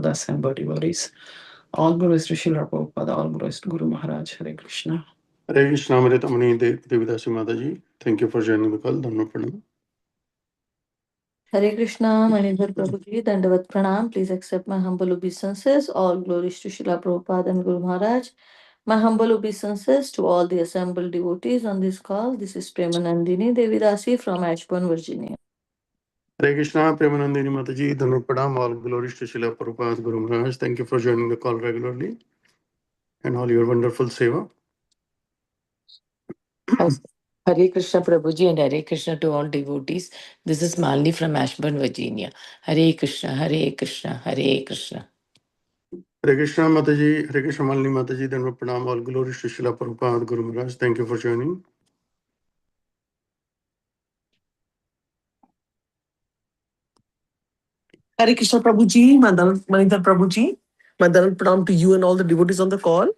the assembled devotees. All glories to Srila Prabhupada, all glories to Guru Maharaj. Hare Krishna. Hare Krishna, Amritamani Devi Dasi Mataji. Thank you for joining the call. Dhanva Pranam. Hare Krishna, Manindra Prabhuji, Dandavat Pranam. Please accept my humble obeisances. All glories to Srila Prabhupada and Guru Maharaj. My humble obeisances to all the assembled devotees on this call. This is Premanandini Devi Dasi from Ashburn, Virginia. Hare Krishna, Premanandini Mataji. Dhanva Pranam. All glories to Srila Prabhupada, Guru Maharaj. Thank you for joining the call regularly and all your wonderful seva. Hare Krishna Prabhuji and Hare Krishna to all devotees. This is Malini from Ashburn, Virginia. Hare Krishna, Hare Krishna, Hare Krishna. Hare Krishna Mataji, Hare Krishna Malini Mataji, Dhanva Pranam. All glories to Srila Prabhupada, Guru Maharaj. Thank you for joining. Hare Krishna Prabhuji, Manindra Prabhuji. Mandaran Pranam to you and all the devotees on the call.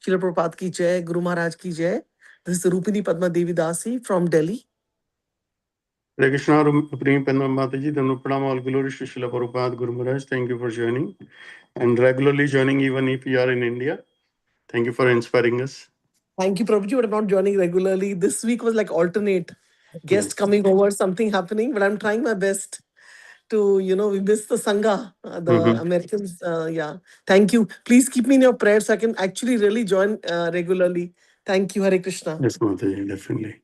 Srila Prabhupada ki jai, Guru Maharaj ki jai. This is Rupini Padma Devi Dasi from Delhi. Hare Krishna, Rupini Padma Mataji, Dhanva Pranam. All glories to Srila Prabhupada, Guru Maharaj. Thank you for joining and regularly joining even if you are in India. Thank you for inspiring us. Thank you, Prabhuji, but I'm not joining regularly. This week was like alternate. Guest coming over, something happening, but I'm trying my best to, we miss the Sangha, the Americans. Yeah. Thank you. Please keep me in your prayers so I can actually really join regularly. Thank you, Hare Krishna. Yes, Mataji, definitely.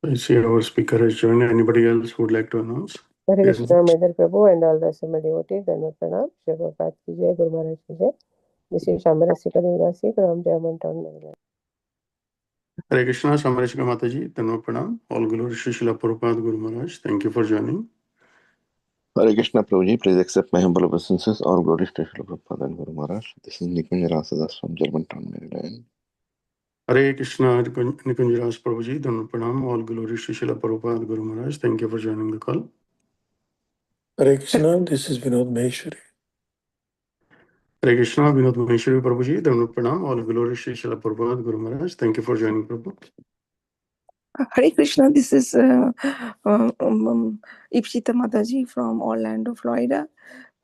I see our speaker has joined. Anybody else who would like to announce? Hare Krishna, Madhavi Prabhu and all the assembled devotees. Dhanva Pranam. Sri Prabhupada ki jai, Guru Maharaj ki jai. This is Shamarasika Devi Dasi from Germantown, Maryland. Hare Krishna, Samarashika Mataji, Dhanva Pranam. All glories to Srila Prabhupada, Guru Maharaj. Thank you for joining. Hare Krishna Prabhuji, please accept my humble obeisances. All glories to Srila Prabhupada and Guru Maharaj. This is Nikunj Rasadas from Germantown, Maryland. Hare Krishna, Nikunj Ras Prabhuji, Dhanva Pranam. All glories to Srila Prabhupada, Guru Maharaj. Thank you for joining the call. Hare Krishna, this is Vinod Maheshwari. Hare Krishna, Vinod Maheshwari Prabhuji, Dhanva Pranam. All glories to Srila Prabhupada, Guru Maharaj. Thank you for joining, Prabhu. Hare Krishna, this is Ipshita Mataji from Orlando, Florida.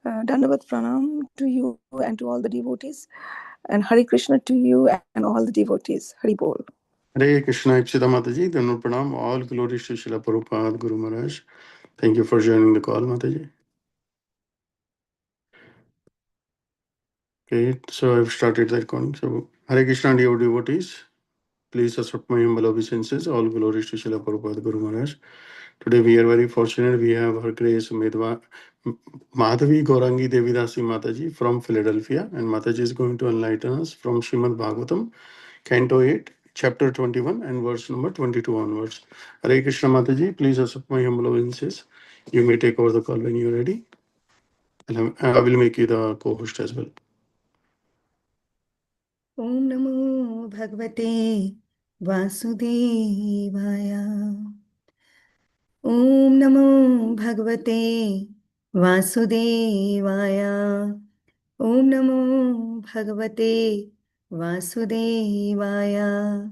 Dandavat Pranam to you and to all the devotees. And Hare Krishna to you and all the devotees. Hari Bol. Hare Krishna, Ipshita Mataji, Dhanva Pranam. All glories to Srila Prabhupada, Guru Maharaj. Thank you for joining the call, Mataji. Okay, so I've started the recording. So, Hare Krishna, dear devotees. Please accept my humble obeisances. All glories to Srila Prabhupada, Guru Maharaj. Today we are very fortunate. We have Her Grace Madhavi Gaurangi Devi Dasi Mataji from Philadelphia, and Mataji is going to enlighten us from Srimad Bhagavatam, Canto 8, Chapter 21, and verse number 22 onwards. Hare Krishna Mataji, please accept my humble obeisances. You may take over the call when you're ready, and I will make you the co-host as well. Om Namo Bhagavate Vasudevaya. Om Namo Bhagavate Vasudevaya. Om Namo Bhagavate Vasudevaya.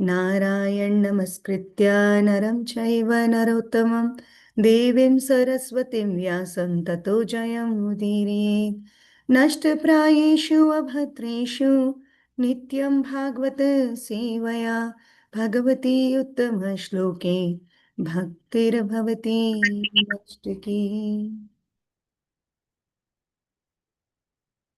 Narayan Namaskritya Naram Chaiva Narottamam Devim Saraswatim Vyasam Tato Jayam Udire. Nashtaprayeshu abhatreshu nityam bhagavata sevaya bhagavati uttama shloke bhaktir bhavati nashtaki.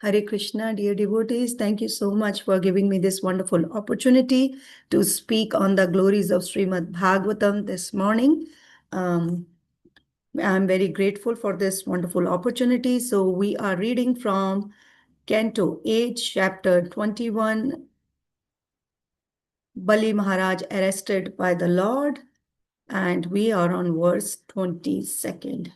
Hare Krishna, dear devotees, thank you so much for giving me this wonderful opportunity to speak on the glories of Srimad Bhagavatam this morning. I'm very grateful for this wonderful opportunity. So we are reading from Canto 8, Chapter 21, Bali Maharaj arrested by the Lord, and we are on verse 22nd.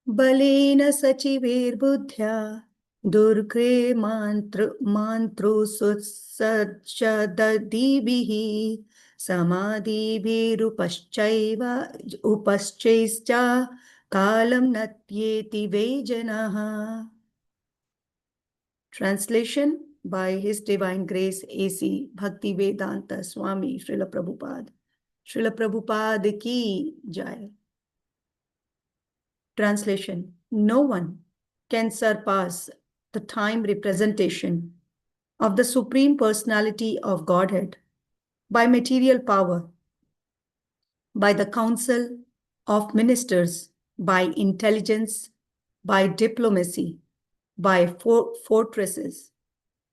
Balena sachiver buddhya durkre mantro sutsajadibihi samadhivirupaschaischa kalam natyeti vejanaha. Translation by His Divine Grace A.C. Bhaktivedanta Swami Srila Prabhupada. Srila Prabhupada ki jai. Translation: no one can surpass the time representation of the Supreme Personality of Godhead by material power, by the counsel of ministers, by intelligence, by diplomacy, by fortresses,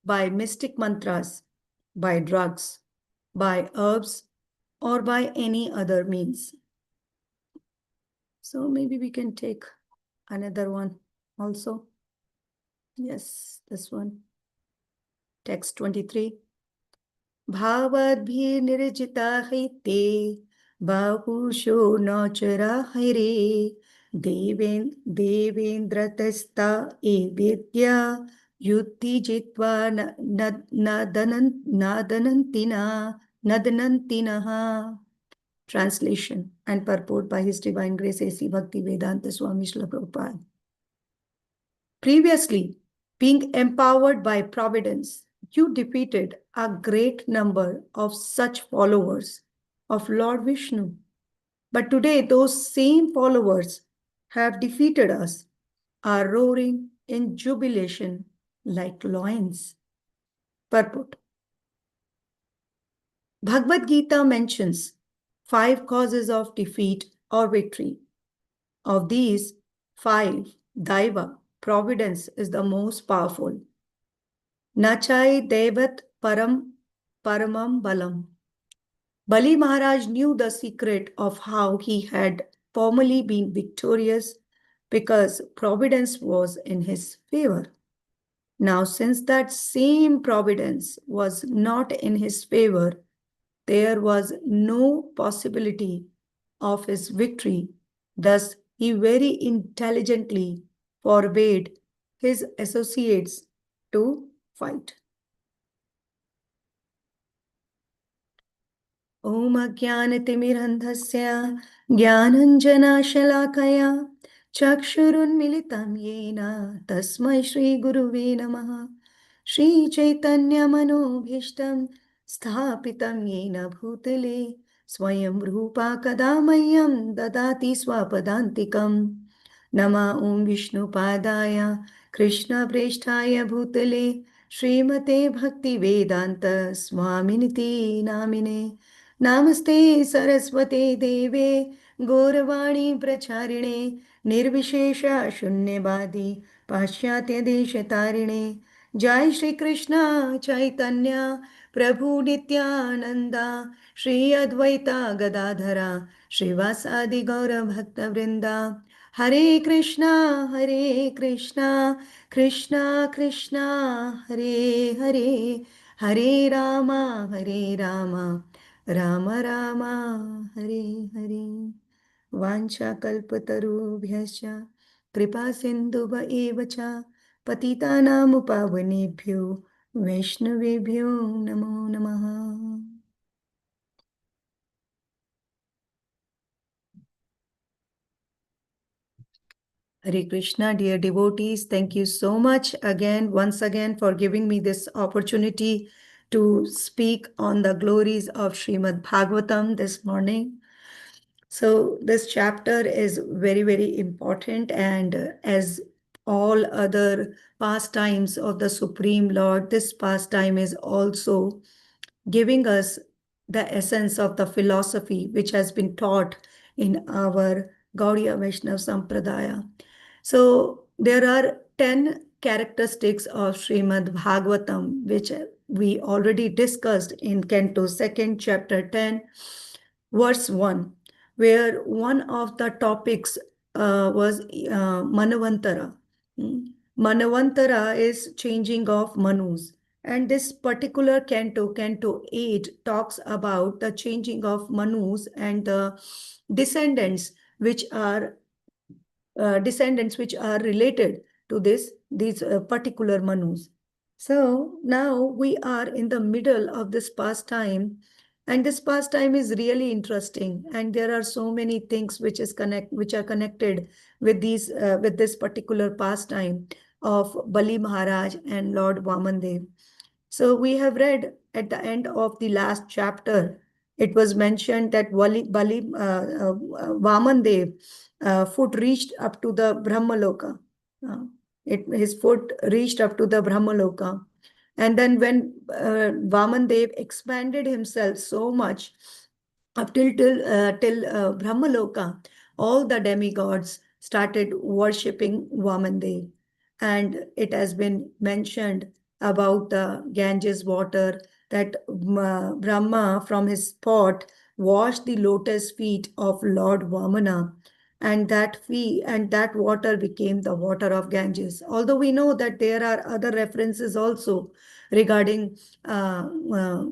by mystic mantras, by drugs, by herbs, or by any other means. So maybe we can take another one also. Yes, this one. Text 23. भावद्भिर्निर्जिता हैते बाहुषो न चरा हैरे देवेन्द्रतस्ता एवेद्या युद्धि जित्वा नदनन्तिनः. Translation and purport by His Divine Grace A.C. Bhaktivedanta Swami Srila Prabhupada. Previously, being empowered by providence, you defeated a great number of such followers of Lord Vishnu. But today, those same followers have defeated us, are roaring in jubilation like lions. Purport. Bhagavad Gita mentions 5 causes of defeat or victory. Of these 5, Daiva, providence, is the most powerful. Nachai Devat Paramam Balam. Bali Maharaj knew the secret of how he had formerly been victorious because providence was in his favor. Now, since that same providence was not in his favor, there was no possibility of his victory. Thus, he very intelligently forbade his associates to fight. Om Ajnanatimirandhasya Jnananjanashalaakaya Chakshurunmilitam Yena Tasmai Shri Guruve Namaha. Shri Chaitanya Manobhishtam Sthapitam Yena Bhutale Swayam Rupa Kadamayam Dadati Swapadantikam. Nama Om Vishnu Padaya Krishna Preshthaya Bhutale Srimate Bhakti Vedanta Swaminiti Namine. Namaste Saraswate Deve Gauravani Pracharine Nirvishesha Shunyavadi Paschatya Deshatarine. Jai Shri Krishna Chaitanya Prabhu Nityananda Shri Advaita Gadadhara Srivasadi Gaura Bhakta Vrinda. Hare Krishna Krishna Krishna Hare Hare Hare Rama Rama Rama Hare Hare. Vancha kalpatarubhyascha kripa sindhuva evacha patitanam pavanebhyo Vaishnavebhyo namo namaha. Hare Krishna, dear devotees, thank you so much once again for giving me this opportunity to speak on the glories of Srimad Bhagavatam this morning. So this chapter is very, very important, and as all other pastimes of the Supreme Lord, this pastime is also giving us the essence of the philosophy which has been taught in our Gaudiya Vaishnava Sampradaya. So there are 10 characteristics of Srimad Bhagavatam, which we already discussed in Canto 2nd, chapter 10, verse 1, where one of the topics was Manavantara. Manavantara is changing of Manus. And this particular canto 8, talks about the changing of Manus and the descendants which are related to these particular Manus. So now we are in the middle of this pastime, and this pastime is really interesting, and there are so many things which are connected with this particular pastime of Bali Maharaj and Lord Vamandev. So we have read at the end of the last chapter it was mentioned that Vaman Dev foot reached up to the Brahmaloka. His foot reached up to the Brahmaloka. And then when Vaman Dev expanded himself so much up till Brahmaloka, all the demigods started worshipping Vaman Dev. And it has been mentioned about the Ganges water that Brahma from his pot washed the lotus feet of Lord Vamana, and that water became the water of Ganges. Although we know that there are other references also regarding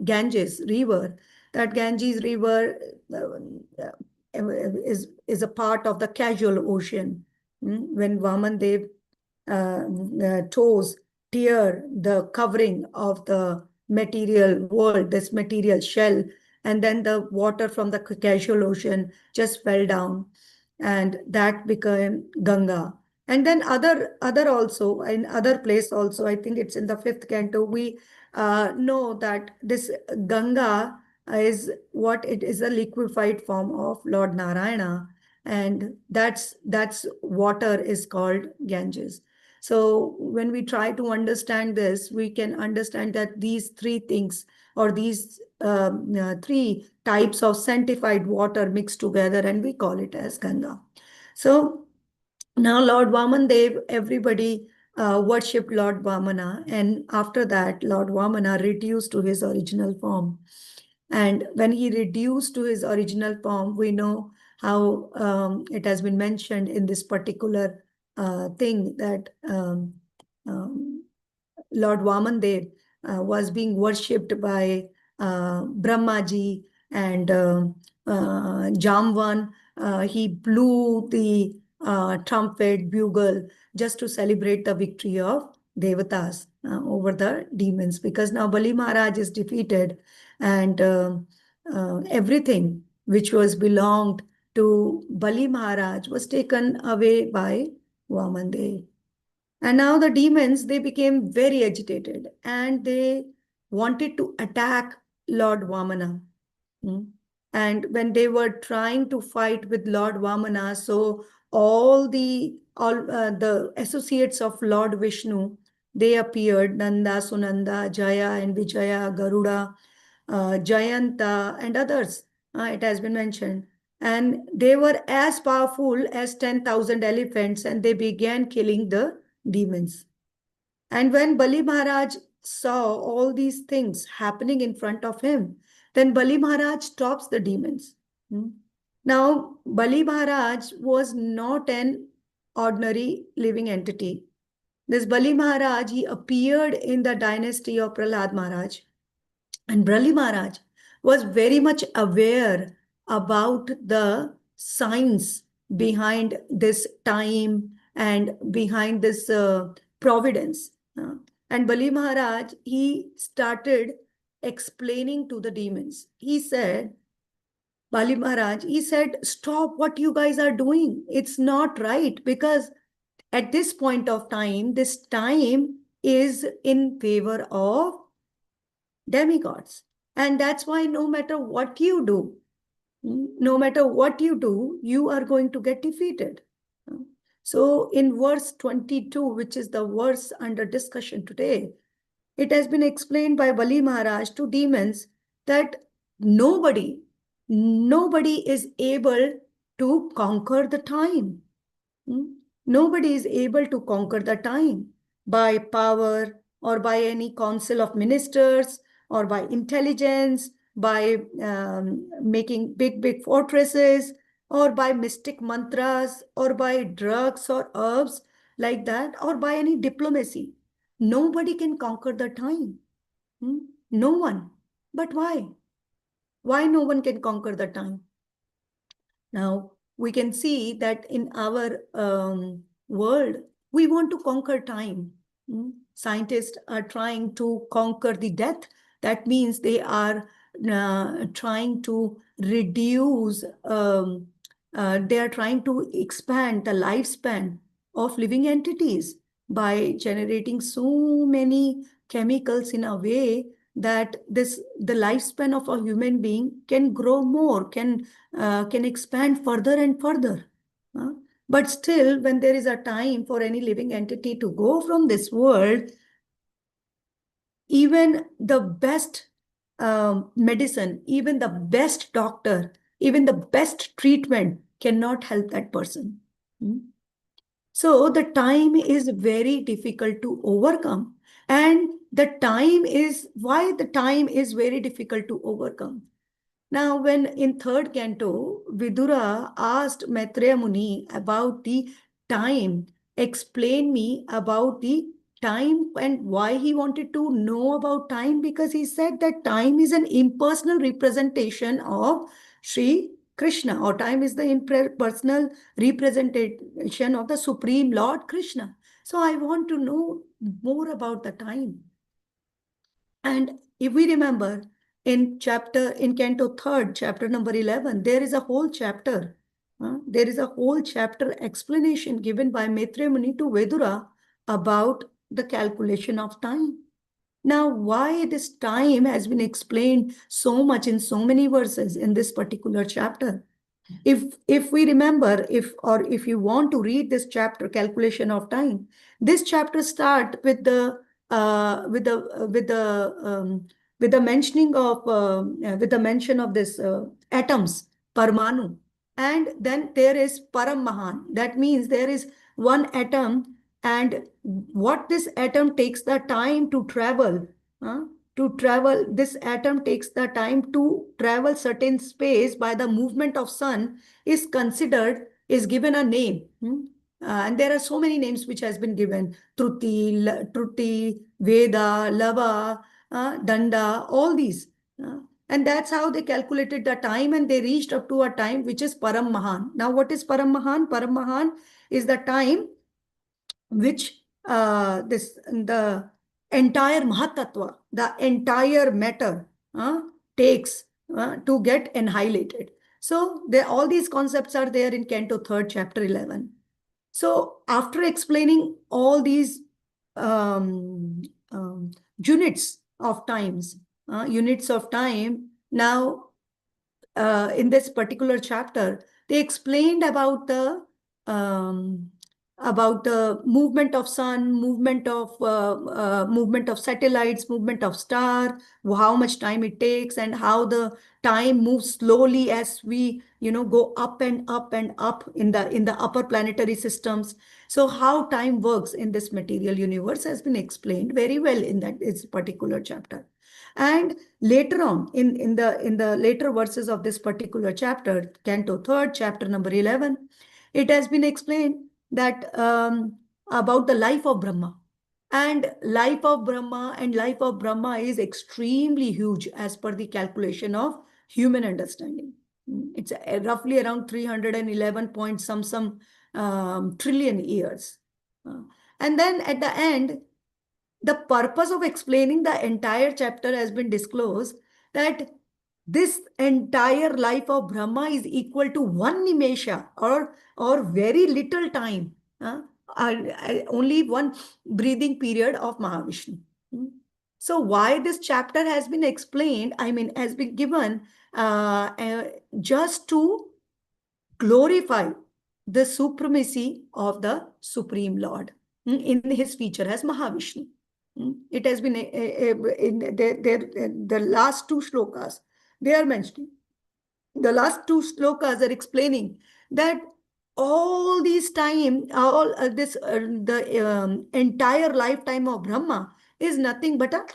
Ganges river, that Ganges river is a part of the casual ocean. When Vaman Dev toes tear the covering of the material world, this material shell, and then the water from the casual ocean just fell down, and that became Ganga. And then other also, in other place also, I think it's in the 5th canto, we know that this Ganga is what it is, a liquefied form of Lord Narayana, and that's water is called Ganges. So when we try to understand this, we can understand that these three things, or these three types of sanctified water mixed together, and we call it as Ganga. So now Lord Vaman Dev, everybody worshipped Lord Vamana, and after that Lord Vamana reduced to his original form. And when he reduced to his original form, we know how it has been mentioned in this particular thing that Lord Vaman Dev was being worshipped by Brahmaji and Jamvan. He blew the trumpet, bugle, just to celebrate the victory of Devatas over the demons, because now Bali Maharaj is defeated, and everything which was belonged to Bali Maharaj was taken away by Vaman Dev. And now the demons, they became very agitated, and they wanted to attack Lord Vamana. And when they were trying to fight with Lord Vamana, so all the associates of Lord Vishnu, they appeared: Nanda, Sunanda, Jaya and Vijaya, Garuda, Jayanta, and others. It has been mentioned. And they were as powerful as 10,000 elephants, and they began killing the demons. And when Bali Maharaj saw all these things happening in front of him, then Bali Maharaj stops the demons. Now, Bali Maharaj was not an ordinary living entity. This Bali Maharaj, he appeared in the dynasty of Prahlad Maharaj. And Bali Maharaj was very much aware about the science behind this time and behind this providence. And Bali Maharaj, he started explaining to the demons. He said, Bali Maharaj, he said, stop what you guys are doing. It's not right, because at this point of time, this time is in favor of demigods. And that's why no matter what you do, you are going to get defeated. So in verse 22, which is the verse under discussion today, it has been explained by Bali Maharaj to demons that nobody is able to conquer the time. Nobody is able to conquer the time by power or by any council of ministers or by intelligence, by making big fortresses, or by mystic mantras, or by drugs or herbs like that, or by any diplomacy. Nobody can conquer the time. No one. But why? Why no one can conquer the time? Now, we can see that in our world, we want to conquer time. Scientists are trying to conquer the death. That means they are trying to reduce, they are trying to expand the lifespan of living entities by generating so many chemicals in a way that the lifespan of a human being can grow more, can expand further and further. But still, when there is a time for any living entity to go from this world, even the best medicine, even the best doctor, even the best treatment cannot help that person. So the time is very difficult to overcome. And why the time is very difficult to overcome. Now, when in third canto, Vidura asked Maitreya Muni about the time, explain me about the time and why he wanted to know about time, because he said that time is an impersonal representation of Sri Krishna, or time is the impersonal representation of the Supreme Lord Krishna. So I want to know more about the time. And if we remember, in canto 3rd, chapter number 11, there is a whole chapter. There is a whole chapter explanation given by Maitreya Muni to Vedura about the calculation of time. Now, why this time has been explained so much in so many verses in this particular chapter? If we remember, if you want to read this chapter, calculation of time, this chapter start with the mentioning of with the mention of this atoms, Parmanu, and then there is Param Mahan. That means there is one atom, and what this atom takes the time to travel. This atom takes the time to travel certain space by the movement of sun is given a name. And there are so many names which has been given: Truti, Veda, Lava, Danda, all these. And that's how they calculated the time, and they reached up to a time which is Param Mahan. Now, what is Param Mahan? Param Mahan is the time which the entire Mahatattva, the entire matter takes to get annihilated. So all these concepts are there in Canto 3rd, chapter 11. So after explaining all these units of time, now in this particular chapter, they explained about the movement of sun, movement of satellites, movement of star, how much time it takes, and how the time moves slowly as we go up and up and up in the upper planetary systems. So how time works in this material universe has been explained very well in this particular chapter. And later on, in the later verses of this particular chapter, Canto 3rd, chapter number 11, it has been explained that about the life of Brahma. And life of Brahma is extremely huge as per the calculation of human understanding. It's roughly around 311 point some trillion years. And then at the end, the purpose of explaining the entire chapter has been disclosed, that this entire life of Brahma is equal to one nimesha, or very little time, only one breathing period of Mahavishnu. So why this chapter has been explained, has been given just to glorify the supremacy of the Supreme Lord in his feature as Mahavishnu. It has been in the last two shlokas, they are mentioning. The last two shlokas are explaining that all these time, the entire lifetime of Brahma is nothing but a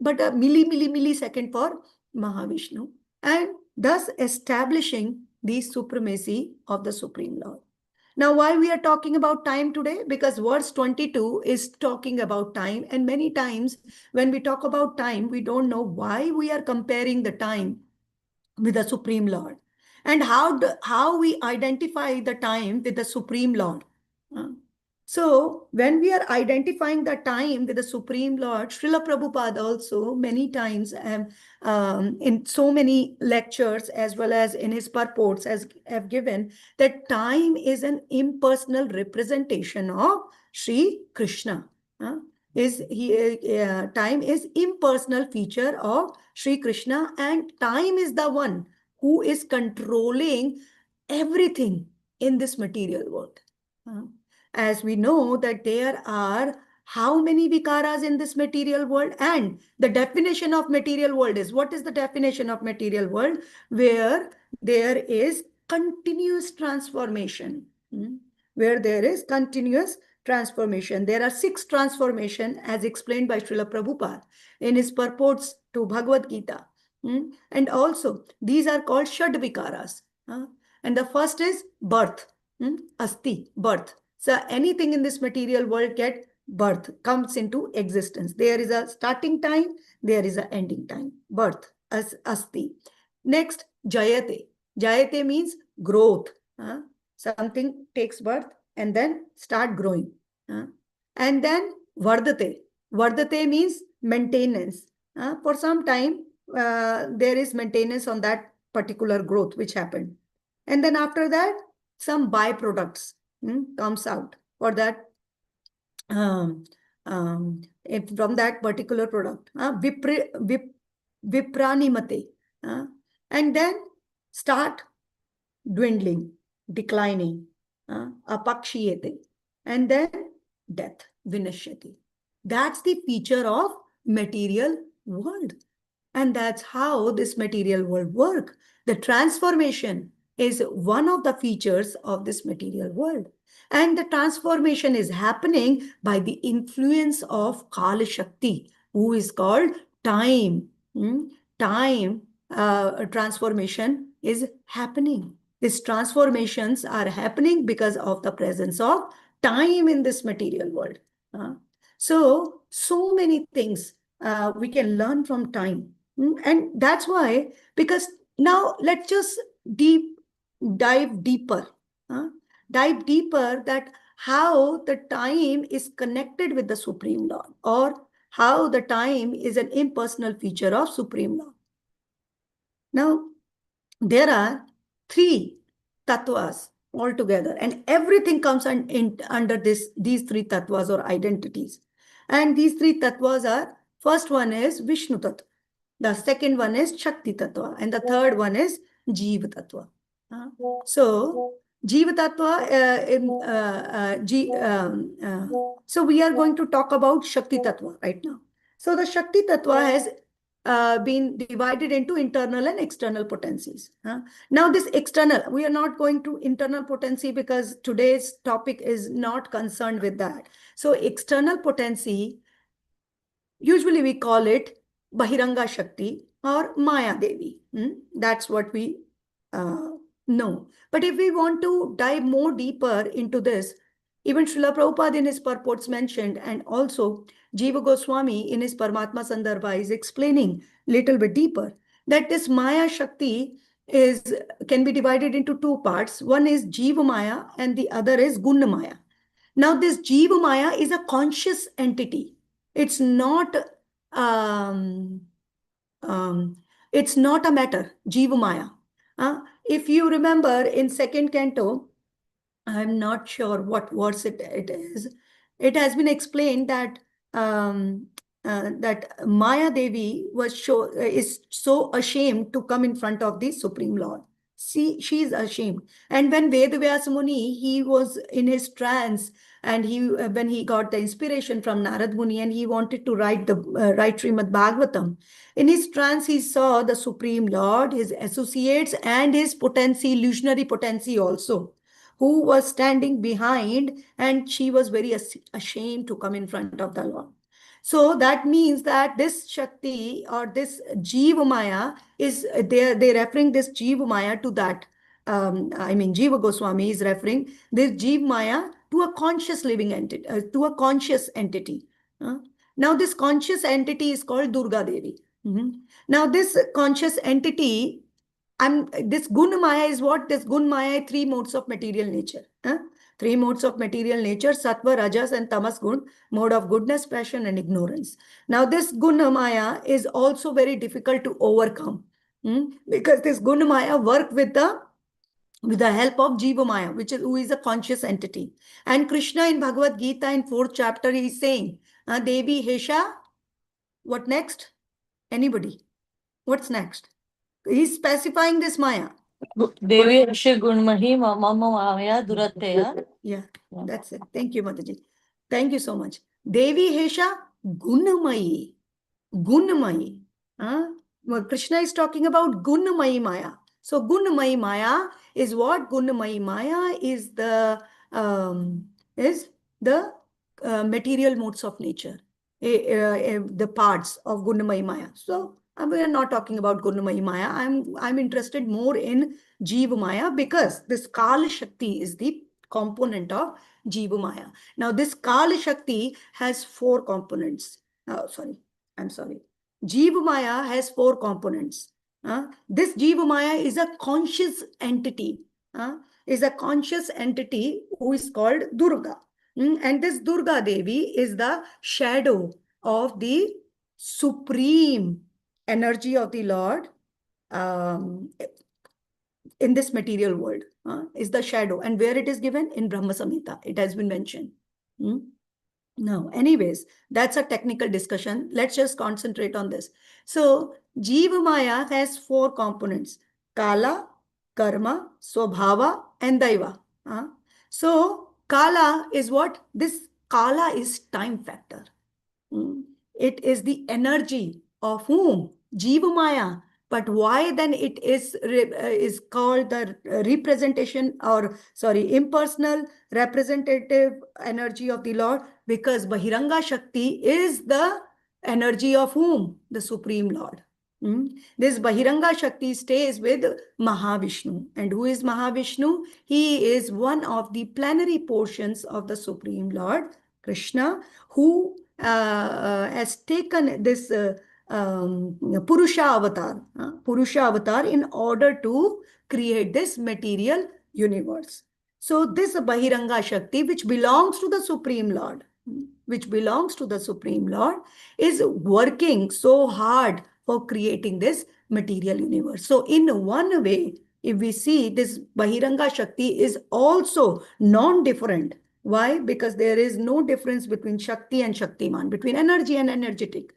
millisecond for Mahavishnu, and thus establishing the supremacy of the Supreme Lord. Now, why we are talking about time today? Because verse 22 is talking about time, and many times when we talk about time, we don't know why we are comparing the time with the Supreme Lord, and how we identify the time with the Supreme Lord. So when we are identifying the time with the Supreme Lord, Srila Prabhupada also many times in so many lectures as well as in his purports have given that time is an impersonal representation of Sri Krishna. time is impersonal feature of Sri Krishna, and time is the one who is controlling everything in this material world. As we know that there are how many vikaras in this material world, and the definition of material world is, what is the definition of material world? Where there is continuous transformation. Where there is continuous transformation. There are 6 transformations as explained by Srila Prabhupada in his purports to Bhagavad Gita. And also these are called Shad Vikaras. And the first is birth, asti, birth. So anything in this material world get birth, comes into existence. There is a starting time, there is an ending time, birth, as asti. Next, jayate. Jayate means growth. Something takes birth and then start growing. And then vardate. Vardate means maintenance. For some time, there is maintenance on that particular growth which happened. And then after that, some byproducts comes out for that, from that particular product. Vipranimate. And then start dwindling, declining, apakshiyate, and then death, vinashyati. That's the feature of material world. And that's how this material world works. The transformation is one of the features of this material world. And the transformation is happening by the influence of Kala Shakti, who is called time. Time transformation is happening. These transformations are happening because of the presence of time in this material world. So many things we can learn from time. And that's why, because now let's just dive deeper. Dive deeper that how the time is connected with the Supreme Lord, or how the time is an impersonal feature of Supreme Lord. Now, there are 3 tattvas altogether, and everything comes under these 3 tattvas or identities. And these 3 tattvas are, first one is Vishnu Tattva, the second one is Shakti Tattva, and the third one is Jiva Tattva. So, Jiva Tattva, so we are going to talk about Shakti Tattva right now. So the Shakti Tattva has been divided into internal and external potencies. Now this external, we are not going to internal potency because today's topic is not concerned with that. So external potency, usually we call it Bahiranga Shakti or Maya Devi. That's what we know. But if we want to dive more deeper into this, even Srila Prabhupada in his purports mentioned, and also Jiva Goswami in his Paramatma Sandarbha is explaining little bit deeper, that this Maya Shakti can be divided into 2 parts. One is Jiva Maya and the other is Guna Maya. Now this Jiva Maya is a conscious entity. It's not it's not a matter, Jiva Maya. If you remember in 2nd canto, I'm not sure what verse it is. It has been explained that that Maya Devi is so ashamed to come in front of the Supreme Lord. See, she is ashamed. And when Vedavyasa Muni, he was in his trance, and when he got the inspiration from Narad Muni, and he wanted to write Srimad Bhagavatam, in his trance he saw the Supreme Lord, his associates, and his potency, illusionary potency also, who was standing behind, and she was very ashamed to come in front of the Lord. So that means that this Shakti or this Jiva Maya is, they're referring this Jiva Maya to that. Jiva Goswami is referring this Jiva Maya to a conscious living entity, to a conscious entity. Now this conscious entity is called Durga Devi. Now this conscious entity, this Guna Maya is what? This Guna Maya, 3 modes of material nature. 3 modes of material nature, Sattva, Rajas and Tamas Gun, mode of goodness, passion and ignorance. Now this Guna Maya is also very difficult to overcome, because this Guna Maya work with the help of Jiva Maya, who is a conscious entity. And Krishna in Bhagavad Gita in 4th chapter, he is saying Devi Hesha. What next? Anybody? What's next? He's specifying this Maya. Devi Hashe Gunmahi Mama Maya Duratteya. Yeah, that's it. Thank you, Mataji. Thank you so much. Devi Hesha Gunmayi. Gunmayi. Well, Krishna is talking about Gunmayi Maya. So Gunmayi Maya is what? Gunmayi Maya is the material modes of nature, the parts of Gunmayi Maya. So we are not talking about Gunmayi Maya. I'm interested more in Jiva Maya because this Kala Shakti is the component of Jiva Maya. Now this Kala Shakti has 4 components. I'm sorry. Jiva Maya has 4 components. This Jiva Maya is a conscious entity. Is a conscious entity who is called Durga. And this Durga Devi is the shadow of the supreme energy of the Lord in this material world. Is the shadow. And where it is given? In Brahma Samhita. It has been mentioned. No, anyways, that's a technical discussion. Let's just concentrate on this. So, Jiva Maya has 4 components: Kala, Karma, Swabhava, and Daiva. So, Kala is what? This Kala is time factor. It is the energy of whom? Jiva Maya. But why then it is called the representation, or sorry, impersonal representative energy of the Lord? Because Bahiranga Shakti is the energy of whom? The Supreme Lord. This Bahiranga Shakti stays with Mahavishnu. And who is Mahavishnu? He is one of the plenary portions of the Supreme Lord, Krishna, who has taken this Purusha avatar in order to create this material universe. So this Bahiranga Shakti, which belongs to the Supreme Lord, is working so hard for creating this material universe. So in one way, if we see, this Bahiranga Shakti is also non-different. Why? Because there is no difference between Shakti and Shaktiman, between energy and energetic.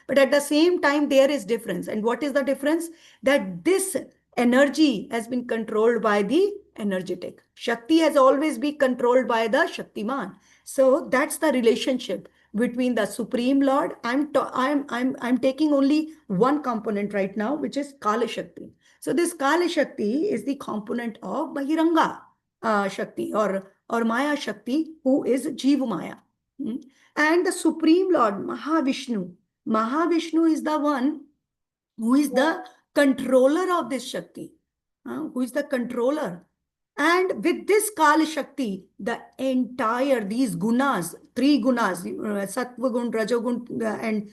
But at the same time, there is difference. And what is the difference? That this energy has been controlled by the energetic. Shakti has always been controlled by the Shaktiman. So that's the relationship between the Supreme Lord. I'm taking only one component right now, which is Kala Shakti. So this Kala Shakti is the component of Bahiranga Shakti or Maya Shakti, who is Jiva Maya. And the Supreme Lord, Mahavishnu. Mahavishnu is the one who is the controller of this Shakti. Who is the controller? And with this Kala Shakti, the entire, these gunas, 3 gunas, Sattva Gun, Rajogun, and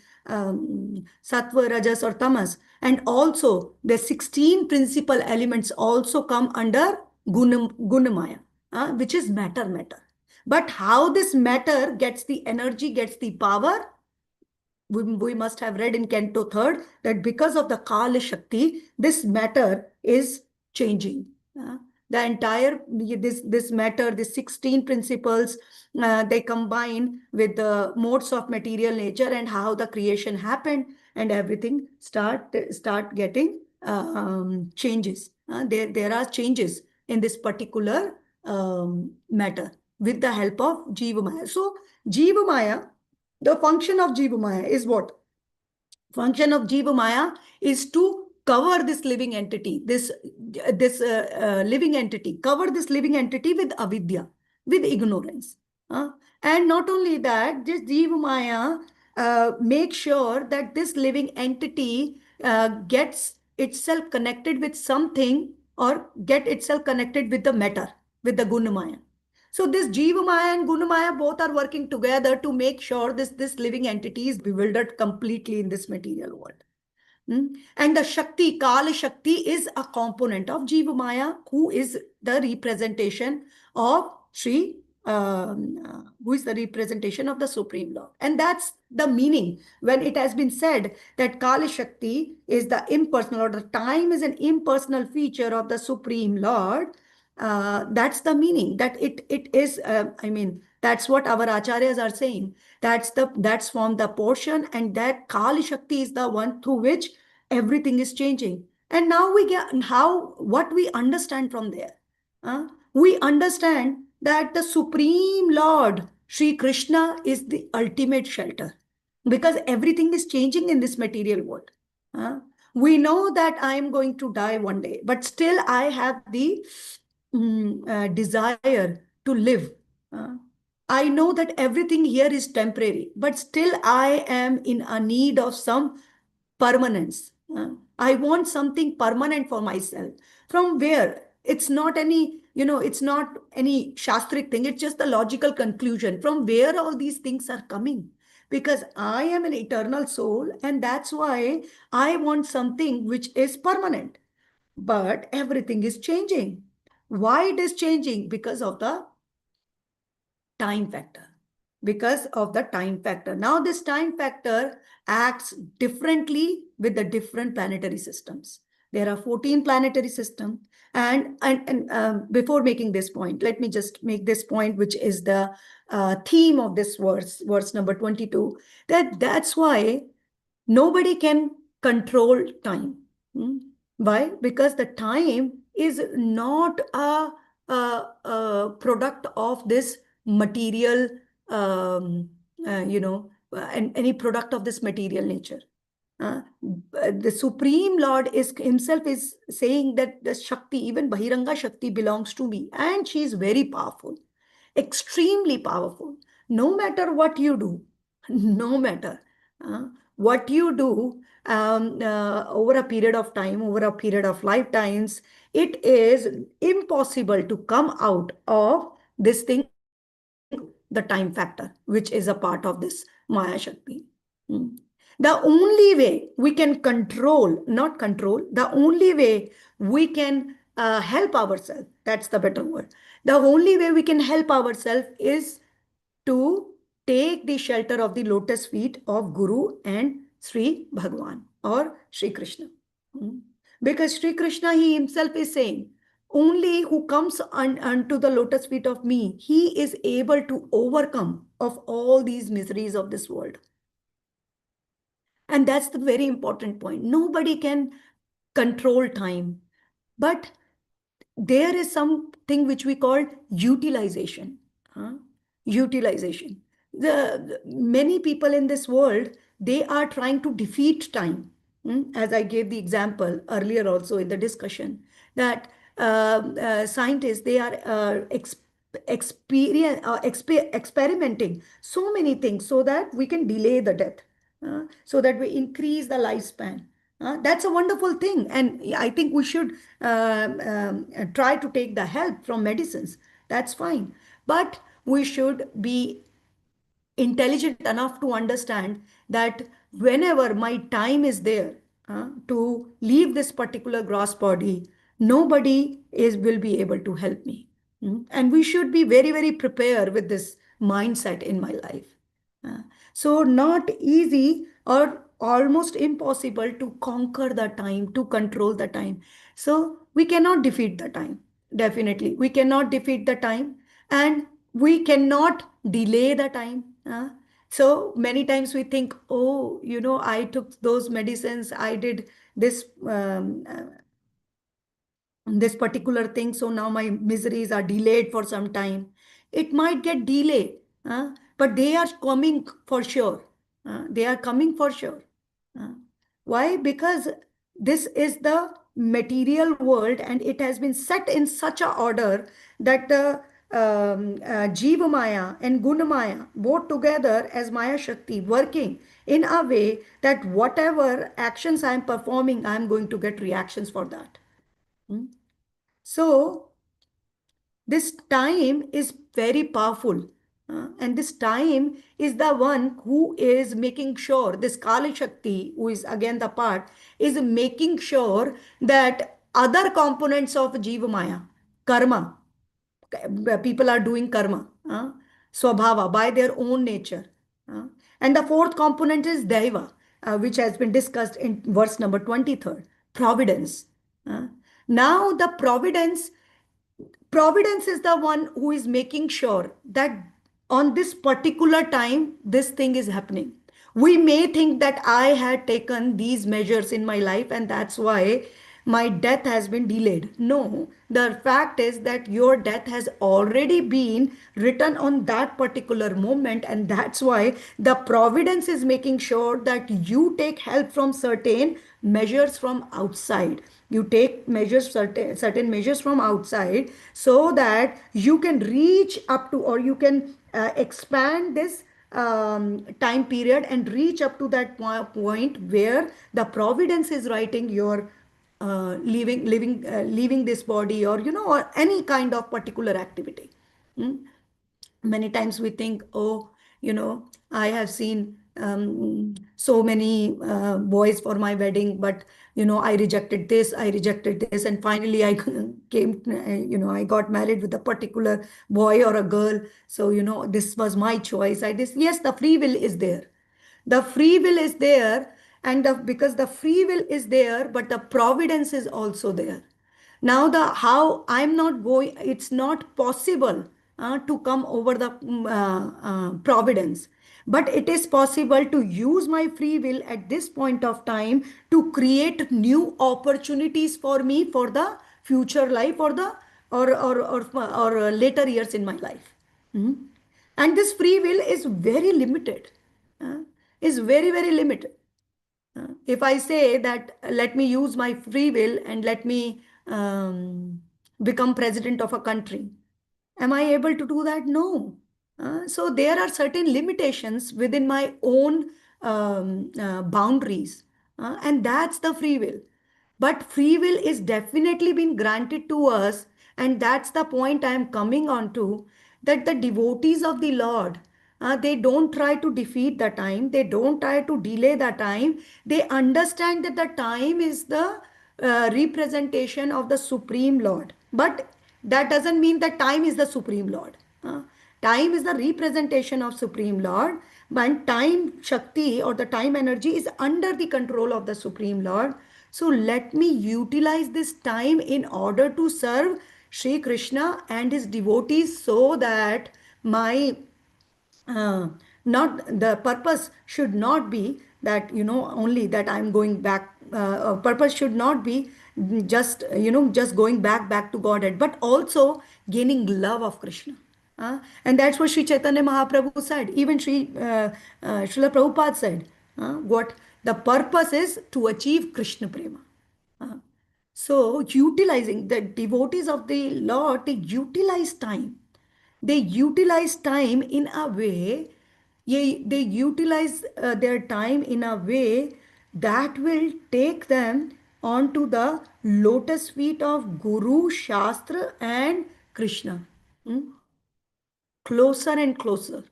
Sattva, Rajas or Tamas, and also the 16 principal elements also come under Gunamaya, which is matter. But how this matter gets the energy, gets the power? We must have read in Canto 3rd that because of the Kala Shakti, this matter is changing. The entire, this matter, the 16 principles, they combine with the modes of material nature and how the creation happened, and everything start getting changes. There are changes in this particular matter with the help of Jiva Maya. So Jiva Maya, the function of Jiva Maya is what? Function of Jiva Maya is to cover this living entity, this living entity, cover this living entity with avidya, with ignorance. And not only that, this Jiva Maya make sure that this living entity gets itself connected with something, or get itself connected with the matter, with the Gunamaya. So this Jiva Maya and Gunamaya both are working together to make sure this living entity is bewildered completely in this material world. And the Shakti, Kala Shakti, is a component of Jiva Maya, who is the representation of who is the representation of the Supreme Lord. And that's the meaning when it has been said that Kala Shakti is the impersonal, or the time is an impersonal feature of the Supreme Lord. That's the meaning, that it is, I mean, that's what our acharyas are saying. That's from the portion, and that Kali Shakti is the one through which everything is changing. And now we get what we understand from there. We understand that the Supreme Lord, Sri Krishna, is the ultimate shelter, because everything is changing in this material world. We know that I am going to die one day, but still I have the desire to live. I know that everything here is temporary, but still I am in a need of some permanence. I want something permanent for myself. From where? It's not any, it's not any shastric thing. It's just the logical conclusion. From where all these things are coming? Because I am an eternal soul, and that's why I want something which is permanent. But everything is changing. Why it is changing? Because of the time factor. Because of the time factor. Now this time factor acts differently with the different planetary systems. There are 14 planetary systems. And before making this point, let me just make this point, which is the theme of this verse number 22. That's why nobody can control time. Why? Because the time is not a product of this material, and any product of this material nature. The Supreme Lord is himself is saying that the Shakti, even Bahiranga Shakti, belongs to me, and she is very powerful, extremely powerful. No matter what you do, no matter what you do, over a period of time, over a period of lifetimes, it is impossible to come out of this thing, the time factor, which is a part of this Maya Shakti. The only way we can control, not control, the only way we can help ourselves, that's the better word. The only way we can help ourselves is to take the shelter of the lotus feet of Guru and Sri Bhagwan or Sri Krishna. Because Sri Krishna, he himself is saying, only who comes unto the lotus feet of me, he is able to overcome of all these miseries of this world. And that's the very important point. Nobody can control time, but there is something which we call utilization. Utilization. Many people in this world, they are trying to defeat time. As I gave the example earlier also in the discussion, that scientists, they are experimenting so many things so that we can delay the death, so that we increase the lifespan. That's a wonderful thing. And I think we should try to take the help from medicines. That's fine. But we should be intelligent enough to understand that whenever my time is there to leave this particular gross body, nobody will be able to help me. And we should be very, very prepared with this mindset in my life. So not easy or almost impossible to conquer the time, to control the time. So we cannot defeat the time. Definitely. We cannot defeat the time, and we cannot delay the time. So many times we think, oh, I took those medicines, I did this particular thing, so now my miseries are delayed for some time. It might get delayed, but they are coming for sure. They are coming for sure. Why? Because this is the material world, and it has been set in such a order that the Jiva Maya and Guna Maya, both together as Maya Shakti, working in a way that whatever actions I am performing, I am going to get reactions for that. So this time is very powerful. And this time is the one who is making sure, this Kali Shakti, who is again the part, is making sure that other components of Jiva Maya, karma, people are doing karma, swabhava, by their own nature. And the fourth component is Daiva, which has been discussed in verse number 23, providence. Now the providence Providence is the one who is making sure that on this particular time, this thing is happening. We may think that I had taken these measures in my life and that's why my death has been delayed. No, the fact is that your death has already been written on that particular moment, and that's why the providence is making sure that you take help from certain measures from outside. You take measures, certain measures from outside, so that you can reach up to, or you can expand this time period and reach up to that point where the providence is writing your leaving this body, or or any kind of particular activity. Hmm? Many times we think, oh, I have seen so many boys for my wedding, but I rejected this, I rejected this, and finally I came, I got married with a particular boy or a girl. So this was my choice. Yes, the free will is there. The free will is there, and because the free will is there, but the providence is also there. Now the how I'm not going, it's not possible to come over the providence, but it is possible to use my free will at this point of time to create new opportunities for me for the future life, or the or later years in my life. Mhm. And this free will is very limited, uh, is very, very limited. If I say that let me use my free will and let me become president of a country, am I able to do that? No. So there are certain limitations within my own boundaries, and that's the free will. But free will is definitely been granted to us, and that's the point I am coming on to, that the devotees of the Lord, they don't try to defeat the time, they don't try to delay the time. They understand that the time is the representation of the Supreme Lord. But that doesn't mean that time is the Supreme Lord. Time is the representation of Supreme Lord, but time Shakti or the time energy is under the control of the Supreme Lord. So let me utilize this time in order to serve Sri Krishna and his devotees, so that my not the purpose should not be that only that I'm going back. Purpose should not be just just going back to Godhead, but also gaining love of Krishna. And that's what Sri Chaitanya Mahaprabhu said. Even Srila Prabhupada said, what the purpose is to achieve Krishna prema. So utilizing the devotees of the Lord, they utilize time. They utilize time in a way, they utilize their time in a way that will take them onto the lotus feet of Guru, Shastra, and Krishna. Hmm? Closer and closer.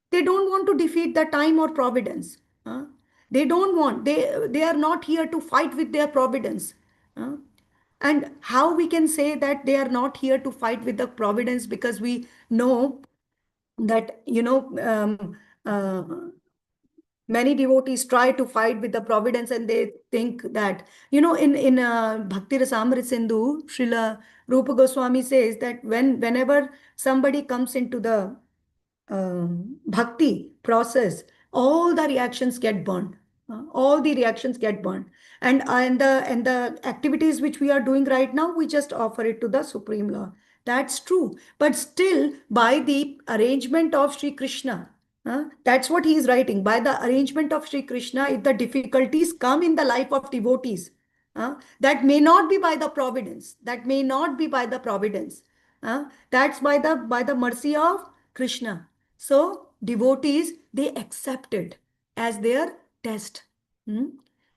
They don't want to defeat the time or providence. They don't want, they are not here to fight with their providence. Uh, and how we can say that they are not here to fight with the providence? Because we know that many devotees try to fight with the providence, and they think that in Bhakti Rasamrit Sindhu, Srila Rupa Goswami says that whenever somebody comes into the bhakti process, all the reactions get burned. All the reactions get burned, and the activities which we are doing right now, we just offer it to the Supreme Lord. That's true, but still, by the arrangement of Sri Krishna, that's what he is writing. By the arrangement of Sri Krishna, if the difficulties come in the life of devotees, that may not be by the providence. That may not be by the providence. That's by the mercy of Krishna. So devotees, they accept it as their test. Hmm?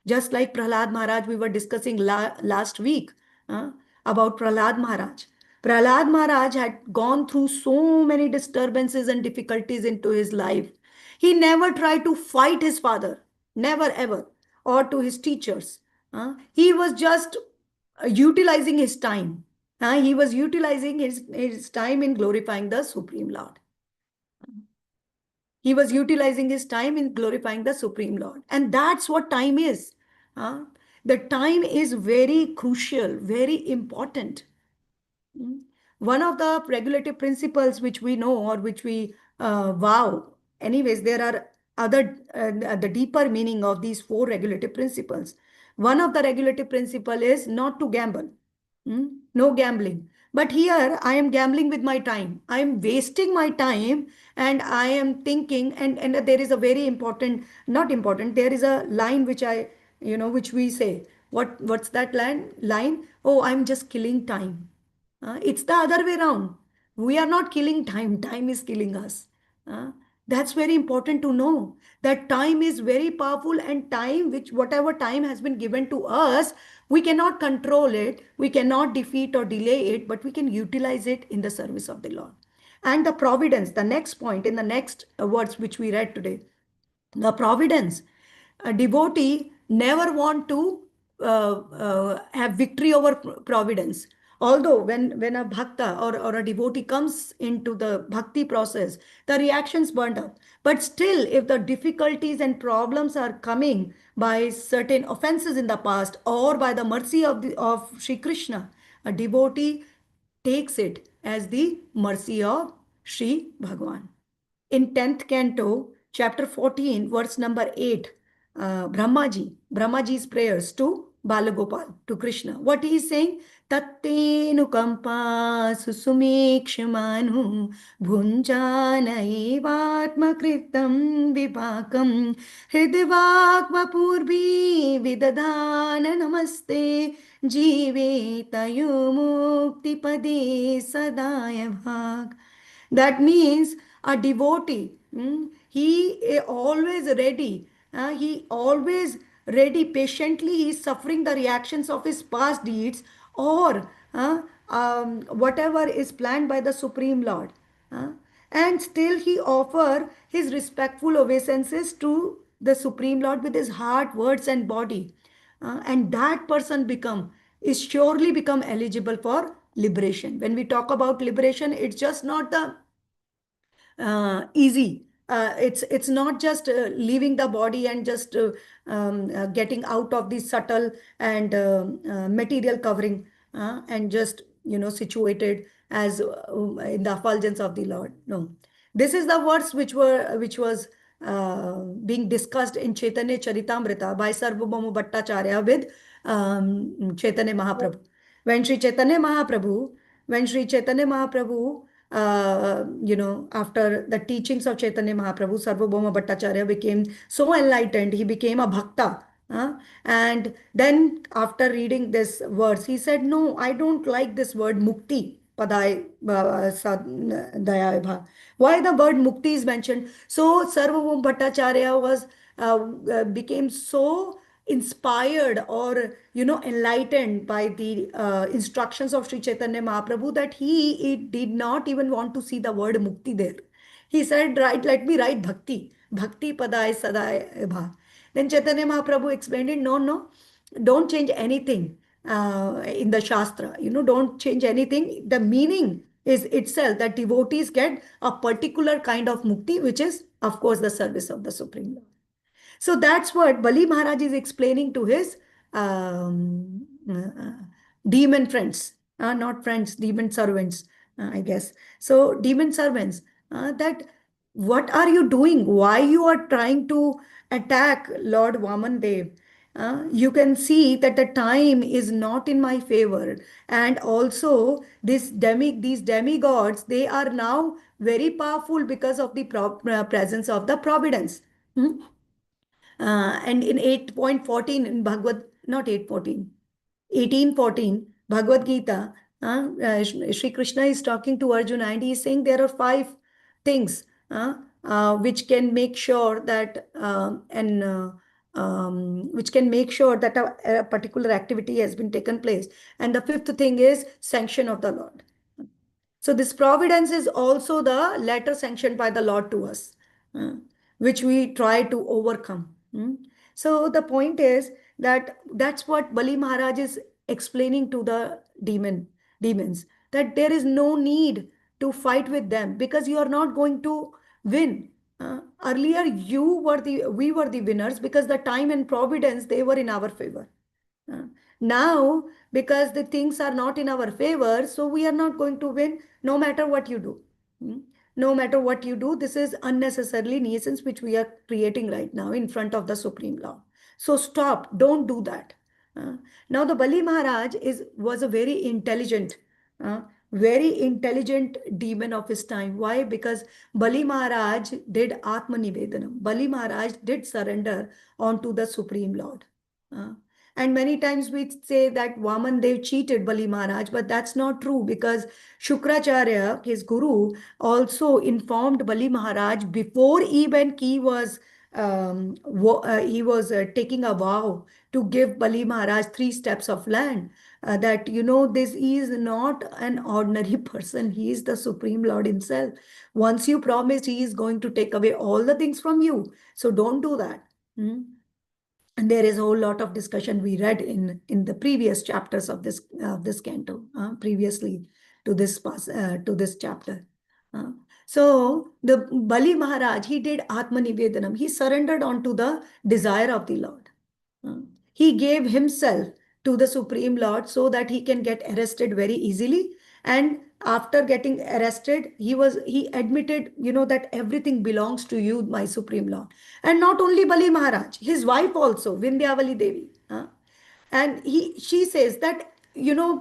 Just like Prahlad Maharaj, we were discussing last week about Prahlad Maharaj. Prahlad Maharaj had gone through so many disturbances and difficulties into his life. He never tried to fight his father, never ever, or to his teachers. He was just utilizing his time. He was utilizing his time in glorifying the Supreme Lord. He was utilizing his time in glorifying the Supreme Lord. And that's what time is. The time is very crucial, very important. one of the regulative principles which we know or which we vow. Anyways, there are other the deeper meaning of these 4 regulative principles. One of the regulative principle is not to gamble. No gambling. But here I am gambling with my time. I am wasting my time and I am thinking, and there is a very important, not important, there is a line which I, which we say. What's that line? Oh, I'm just killing time. It's the other way around. We are not killing time, time is killing us. Uh, that's very important to know that time is very powerful, and time, which whatever time has been given to us, we cannot control it, we cannot defeat or delay it, but we can utilize it in the service of the Lord. And the providence, the next point in the next words which we read today, the providence. A devotee never want to have victory over providence. Although when a bhakta or a devotee comes into the bhakti process, the reactions burnt up. But still, if the difficulties and problems are coming by certain offenses in the past or by the mercy of Sri Krishna, a devotee takes it as the mercy of Sri Bhagavan. In 10th canto, chapter 14, verse number 8, Brahmaji's prayers to Balagopal, to Krishna. What he is saying? Tattenu kampa susumikshmanu bhunjana evatma kritam vipakam hridivakva purbi vidadana namaste jivetayu mukti pade sadaya bhag. That means a devotee, he always ready. He always ready, patiently he is suffering the reactions of his past deeds or whatever is planned by the Supreme Lord. And still he offer his respectful obeisances to the Supreme Lord with his heart, words and body. And that person is surely become eligible for liberation. When we talk about liberation, it's just not the easy. It's not just leaving the body and just getting out of the subtle and material covering and just situated as in the effulgence of the Lord. No, this is the verse which was being discussed in Chaitanya Charitamrita by Sarvabhauma Bhattacharya with Chaitanya Mahaprabhu. When Sri Chaitanya Mahaprabhu, after the teachings of Chaitanya Mahaprabhu, Sarvabhauma Bhattacharya became so enlightened, he became a bhakta. And then after reading this verse, he said, no, I don't like this word mukti. Padai daya bha. Why the word mukti is mentioned? So Sarvabhauma Bhattacharya became so inspired or enlightened by the instructions of Sri Chaitanya Mahaprabhu that he did not even want to see the word mukti there. He said, right, let me write bhakti padai sadai bha. Then Chaitanya Mahaprabhu explained it, no, don't change anything in the Shastra. Don't change anything. The meaning is itself that devotees get a particular kind of mukti, which is, of course, the service of the Supreme Lord. So that's what Bali Maharaj is explaining to his demon friends, not friends, demon servants, I guess. So demon servants, that what are you doing? Why you are trying to attack Lord Vaman Dev? You can see that the time is not in my favor, and also these demigods, they are now very powerful because of the presence of the providence. And in 8.14 in Bhagavad, not 8.14, 18.14 Bhagavad Gita, Sri Krishna is talking to Arjuna and he is saying there are 5 things which can make sure that which can make sure that a particular activity has been taken place. And the 5th thing is sanction of the Lord. So this providence is also the letter sanctioned by the Lord to us, which we try to overcome. So the point is that that's what Bali Maharaj is explaining to the demons, that there is no need to fight with them because you are not going to win. Earlier, we were the winners because the time and providence, they were in our favor. Now, because the things are not in our favor, so we are not going to win no matter what you do. No matter what you do, this is unnecessarily nuisance which we are creating right now in front of the Supreme Lord. So stop, don't do that. Now the Bali Maharaj was a uh, very intelligent demon of his time. Why? Because Bali Maharaj did Atma Nivedanam. Bali Maharaj did surrender onto the Supreme Lord. Uh, and many times we say that Vaman Dev cheated Bali Maharaj, but that's not true, because Shukracharya, his guru, also informed Bali Maharaj before even he was taking a vow to give Bali Maharaj 3 steps of land. That, this is not an ordinary person. He is the Supreme Lord himself. Once you promised, he is going to take away all the things from you. So don't do that. And there is a whole lot of discussion we read in the previous chapters of this canto, previously to this chapter. So the Bali Maharaj, he did Atma Nivedanam. He surrendered onto the desire of the Lord. He gave himself to the Supreme Lord so that he can get arrested very easily. And after getting arrested, he admitted, that everything belongs to you, my Supreme Lord. And not only Bali Maharaj, his wife also, Vindhyavali Devi. And she says that,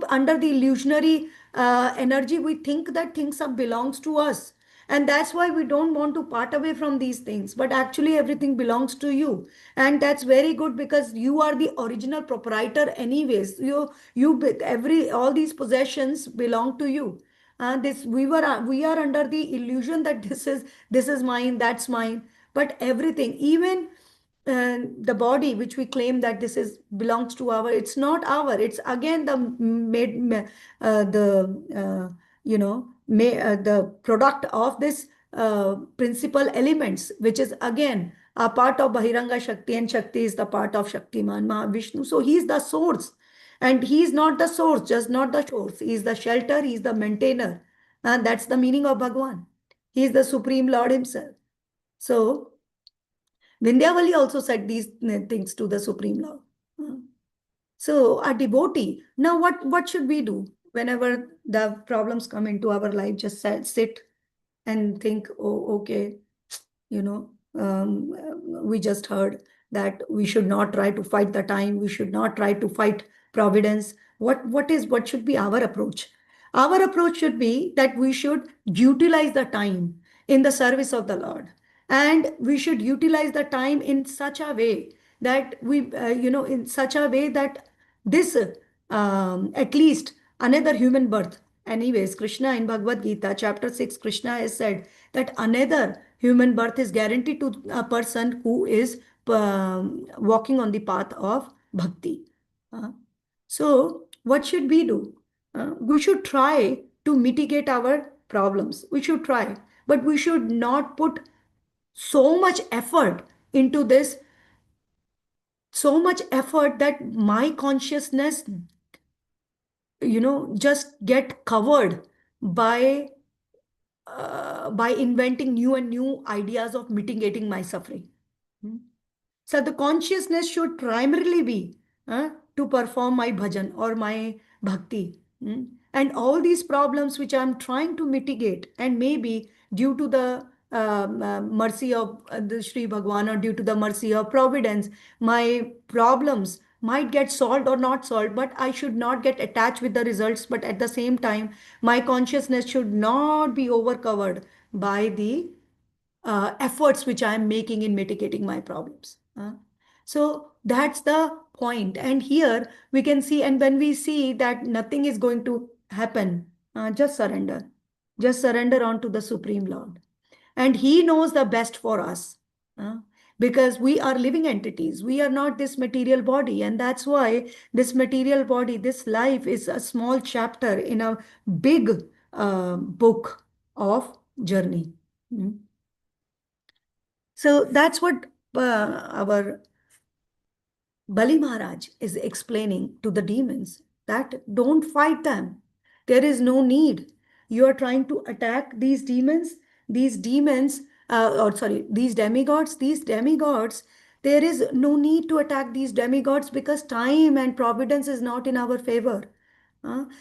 under the illusionary energy, we think that things belongs to us. And that's why we don't want to part away from these things. But actually, everything belongs to you. And that's very good, because you are the original proprietor anyways. All these possessions belong to you. We are under the illusion that this is mine, that's mine. But everything, even the body which we claim that this is belongs to our, it's not our, it's again the the product of this principal elements, which is again a part of Bahiranga Shakti, and Shakti is the part of Shaktiman Mahavishnu. So he is the source, and he is not the source, just not the source. He is the shelter, he is the maintainer, and that's the meaning of Bhagwan. He is the Supreme Lord himself. So Vindhyavali also said these things to the Supreme Lord. So a devotee, now what should we do whenever the problems come into our life? Just sit and think, oh, okay, we just heard that we should not try to fight the time. We should not try to fight providence. What should be our approach? Our approach should be that we should utilize the time in the service of the Lord. And we should utilize the time in such a way that in such a way that this, at least another human birth. Anyways, Krishna in Bhagavad Gita, chapter 6, Krishna has said that another human birth is guaranteed to a person who is walking on the path of bhakti. So, what should we do? We should try to mitigate our problems. We should try, but we should not put so much effort into this, so much effort that my consciousness, just get covered by inventing new and new ideas of mitigating my suffering. So the consciousness should primarily be to perform my bhajan or my bhakti. And all these problems which I'm trying to mitigate, and maybe due to the mercy of the Sri Bhagwan, or due to the mercy of providence, my problems might get solved or not solved, but I should not get attached with the results. But at the same time, my consciousness should not be overcovered by the efforts which I am making in mitigating my problems. So that's the point. And here we can see, and when we see that nothing is going to happen, just surrender. Just surrender onto the Supreme Lord. And He knows the best for us. Because we are living entities. We are not this material body. And that's why this material body, this life, is a small chapter in a big book of journey. So that's what our Bali Maharaj is explaining to the demons, that don't fight them. There is no need. You are trying to attack these demons. These demons, these demigods, there is no need to attack these demigods because time and providence is not in our favor.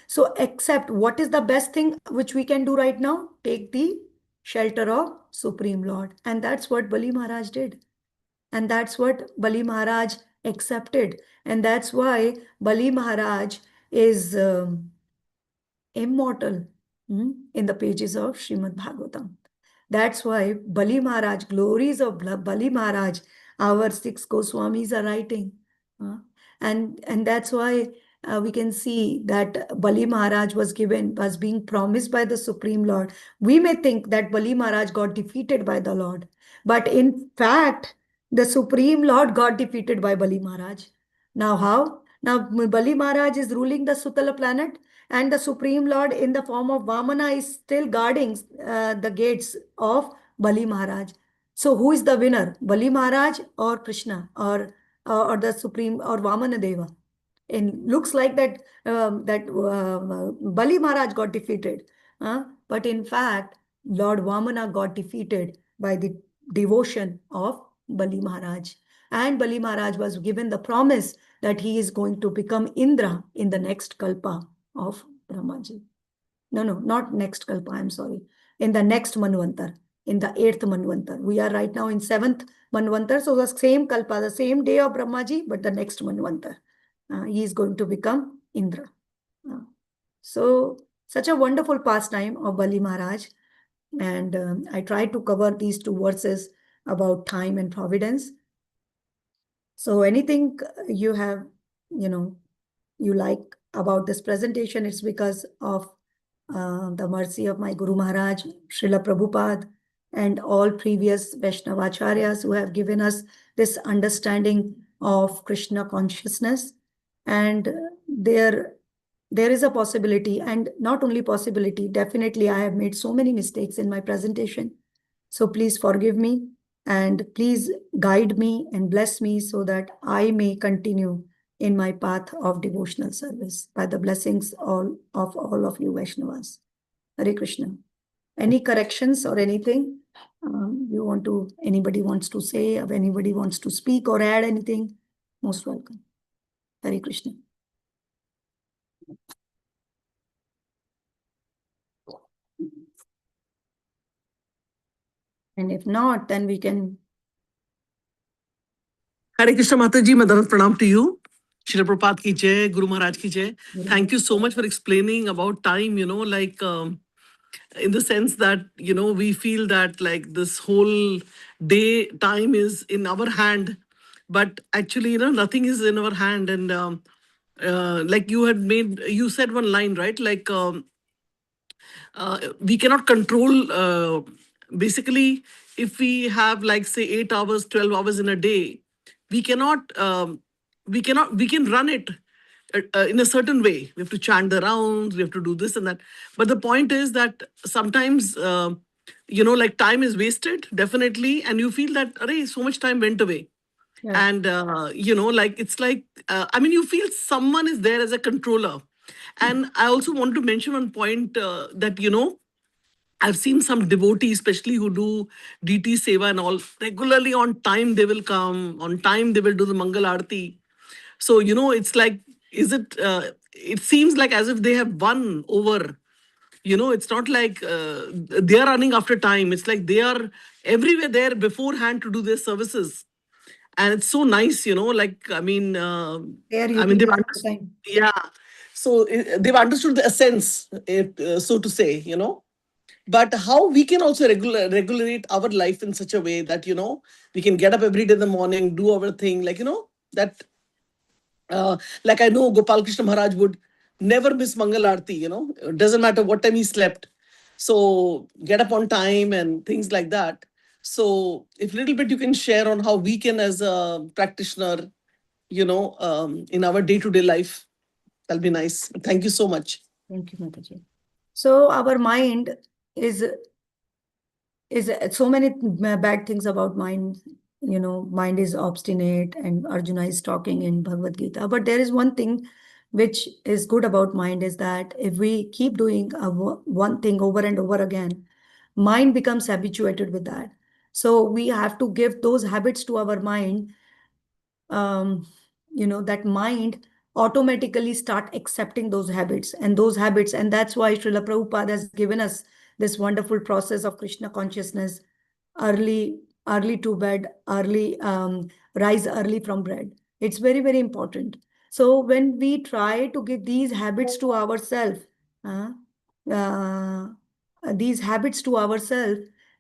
So accept what is the best thing which we can do right now? Take the shelter of Supreme Lord. And that's what Bali Maharaj did. And that's what Bali Maharaj accepted. And that's why Bali Maharaj is immortal in the pages of Srimad Bhagavatam. That's why Bali Maharaj, glories of Bali Maharaj, our 6 Goswamis are writing. And that's why we can see that Bali Maharaj was being promised by the Supreme Lord. We may think that Bali Maharaj got defeated by the Lord, but in fact, the Supreme Lord got defeated by Bali Maharaj. Now how? Now Bali Maharaj is ruling the Sutala planet, and the Supreme Lord in the form of Vamana is still guarding the gates of Bali Maharaj. So who is the winner? Bali Maharaj or Krishna or the Supreme or Vamana Deva? And looks like that Bali Maharaj got defeated. But in fact, Lord Vamana got defeated by the devotion of Bali Maharaj. And Bali Maharaj was given the promise that he is going to become Indra in the next Kalpa of Brahmaji. No, not next Kalpa, I'm sorry. In the next Manvantar, in the 8th Manvantar. We are right now in 7th Manvantar. So the same Kalpa, the same day of Brahmaji, but the next Manvantar. He is going to become Indra. So such a wonderful pastime of Bali Maharaj. And I tried to cover these 2 verses about time and providence. So anything you have, you like about this presentation, it's because of the mercy of my Guru Maharaj, Srila Prabhupada, and all previous Vaishnavacharyas who have given us this understanding of Krishna consciousness. And there is a possibility, and not only possibility, definitely I have made so many mistakes in my presentation. So please forgive me and please guide me and bless me so that I may continue in my path of devotional service by the blessings of all of you Vaishnavas. Hare Krishna. Any corrections or anything anybody wants to say, or anybody wants to speak or add anything, most welcome. Hare Krishna. And if not, then we can. Hare Krishna Mataji, Madhavi Pranam to you. Srila Prabhupada ki jai, Guru Maharaj ki jai. Thank you so much for explaining about time, like in the sense that, we feel that like this whole day time is in our hand, but actually, nothing is in our hand. And like you said one line, right? Like we cannot control, basically, if we have like say 8 hours, 12 hours in a day, we can run it in a certain way. We have to chant the rounds, we have to do this and that. But the point is that sometimes, like time is wasted, definitely. And you feel that, array, so much time went away. Yeah. And, like, it's like, you feel someone is there as a controller. And I also want to mention one point that, I've seen some devotees, especially who do DT Seva and all, regularly on time they will come, on time they will do the Mangal Aarti. So, it's like, it seems like as if they have won over, it's not like they are running after time. It's like they are everywhere there beforehand to do their services. And it's so nice, like, they've understood, yeah. So they've understood the essence, so to say, But how we can also regulate our life in such a way that, we can get up every day in the morning, do our thing, like, that, like I know Gopal Krishna Maharaj would never miss Mangal Aarti, it doesn't matter what time he slept. So get up on time and things like that. So if a little bit you can share on how we can as a practitioner, in our day-to-day life, that'll be nice. Thank you so much. Thank you, Mataji. So our mind is so many bad things about mind. Mind is obstinate, and Arjuna is talking in Bhagavad Gita. But there is one thing which is good about mind is that if we keep doing one thing over and over again, mind becomes habituated with that. So we have to give those habits to our mind that mind automatically start accepting those habits, and that's why Srila Prabhupada has given us this wonderful process of Krishna consciousness. Early to bed, early rise early from bed. It's very, very important. So when we try to give these habits to ourselves,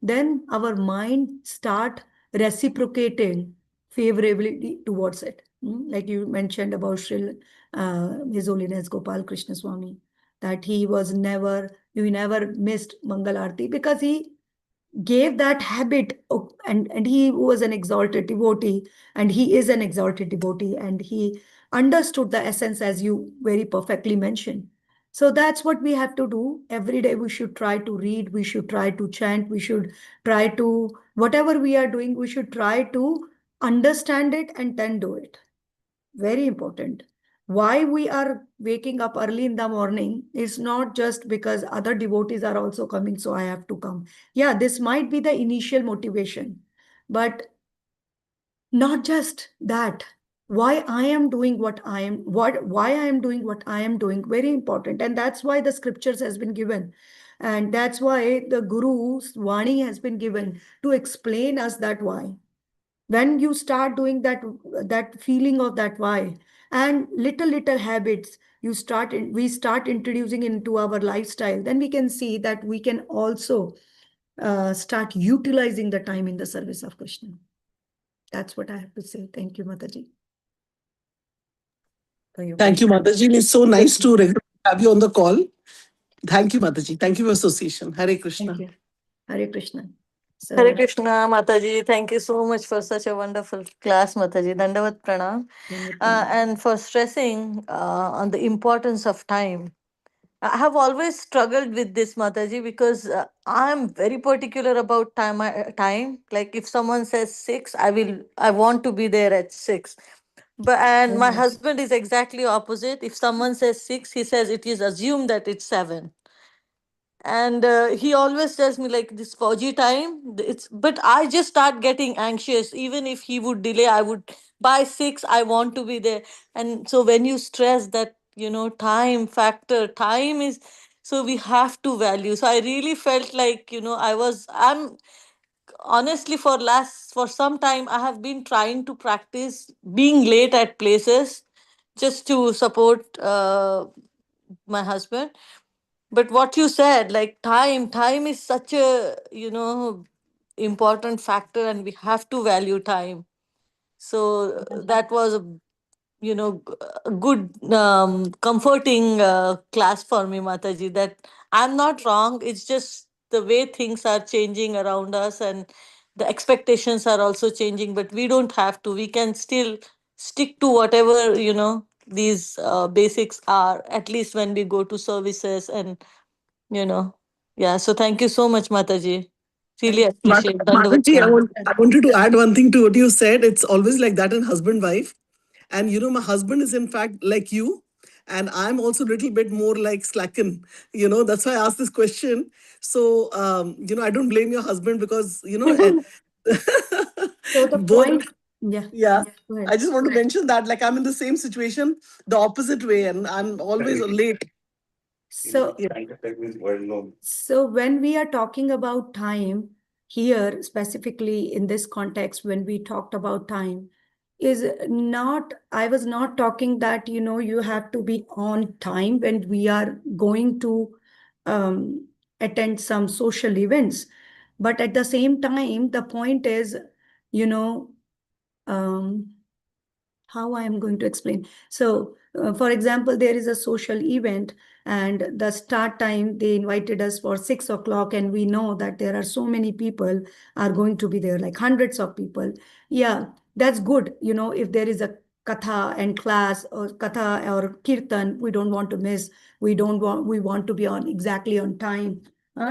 then our mind start reciprocating favorably towards it. Like you mentioned about His Holiness Gopal Krishna Swami, that he never missed Mangal Arati because he gave that habit and he was an exalted devotee, and he is an exalted devotee, and he understood the essence as you very perfectly mentioned. So that's what we have to do every day. We should try to read, we should try to chant, we should try to, whatever we are doing, we should try to understand it and then do it. Very important. Why we are waking up early in the morning is not just because other devotees are also coming, so I have to come. Yeah, this might be the initial motivation, but not just that. Why I am doing what I am, why I am doing what I am doing, very important. And that's why the scriptures has been given. And that's why the Guru's Vani has been given to explain us that why. When you start doing that feeling of that why, and little habits we start introducing into our lifestyle, then we can see that we can also start utilizing the time in the service of Krishna. That's what I have to say. Thank you, Mataji. Thank you, Mataji. It's so nice to have you on the call. Thank you, Mataji. Thank you for association. Hare Krishna. Thank you. Hare Krishna. So, Hare Krishna, Mataji. Thank you so much for such a wonderful class, Mataji. Dandavat Pranam. And for stressing on the importance of time. I have always struggled with this, Mataji, because I'm very particular about time. Like if someone says 6, I want to be there at 6. And my husband is exactly opposite. If someone says 6, he says it is assumed that it's 7. And he always tells me like this Fauji time. But I just start getting anxious. Even if he would delay, I would by 6. I want to be there. And so when you stress that time factor, time is, so we have to value. So I really felt like I'm honestly for some time I have been trying to practice being late at places just to support my husband. But what you said, like time is such a important factor, and we have to value time. So that was a good comforting class for me, Mataji, that I'm not wrong. It's just the way things are changing around us, and the expectations are also changing, but we don't have to. We can still stick to whatever these basics are, at least when we go to services. And yeah, so thank you so much, Mataji. Really appreciate Dandavat Mataji, Pranam. I wanted to add one thing to what you said. It's always like that in husband-wife. And my husband is in fact like you. And I'm also a little bit more like slacken. That's why I asked this question. So, I don't blame your husband because, so the both. point, yeah. Yeah. Go ahead. I just want to mention that like I'm in the same situation, the opposite way, and I'm always late. So, so when we are talking about time here, specifically in this context, when we talked about time, I was not talking that, you have to be on time when we are going to attend some social events. But at the same time, the point is, um, how I am going to explain. So, for example, there is a social event and the start time, they invited us for 6 o'clock, and we know that there are so many people are going to be there, like hundreds of people. Yeah, that's good. If there is a katha and class or katha or kirtan, we don't want to miss. We want to be exactly on time.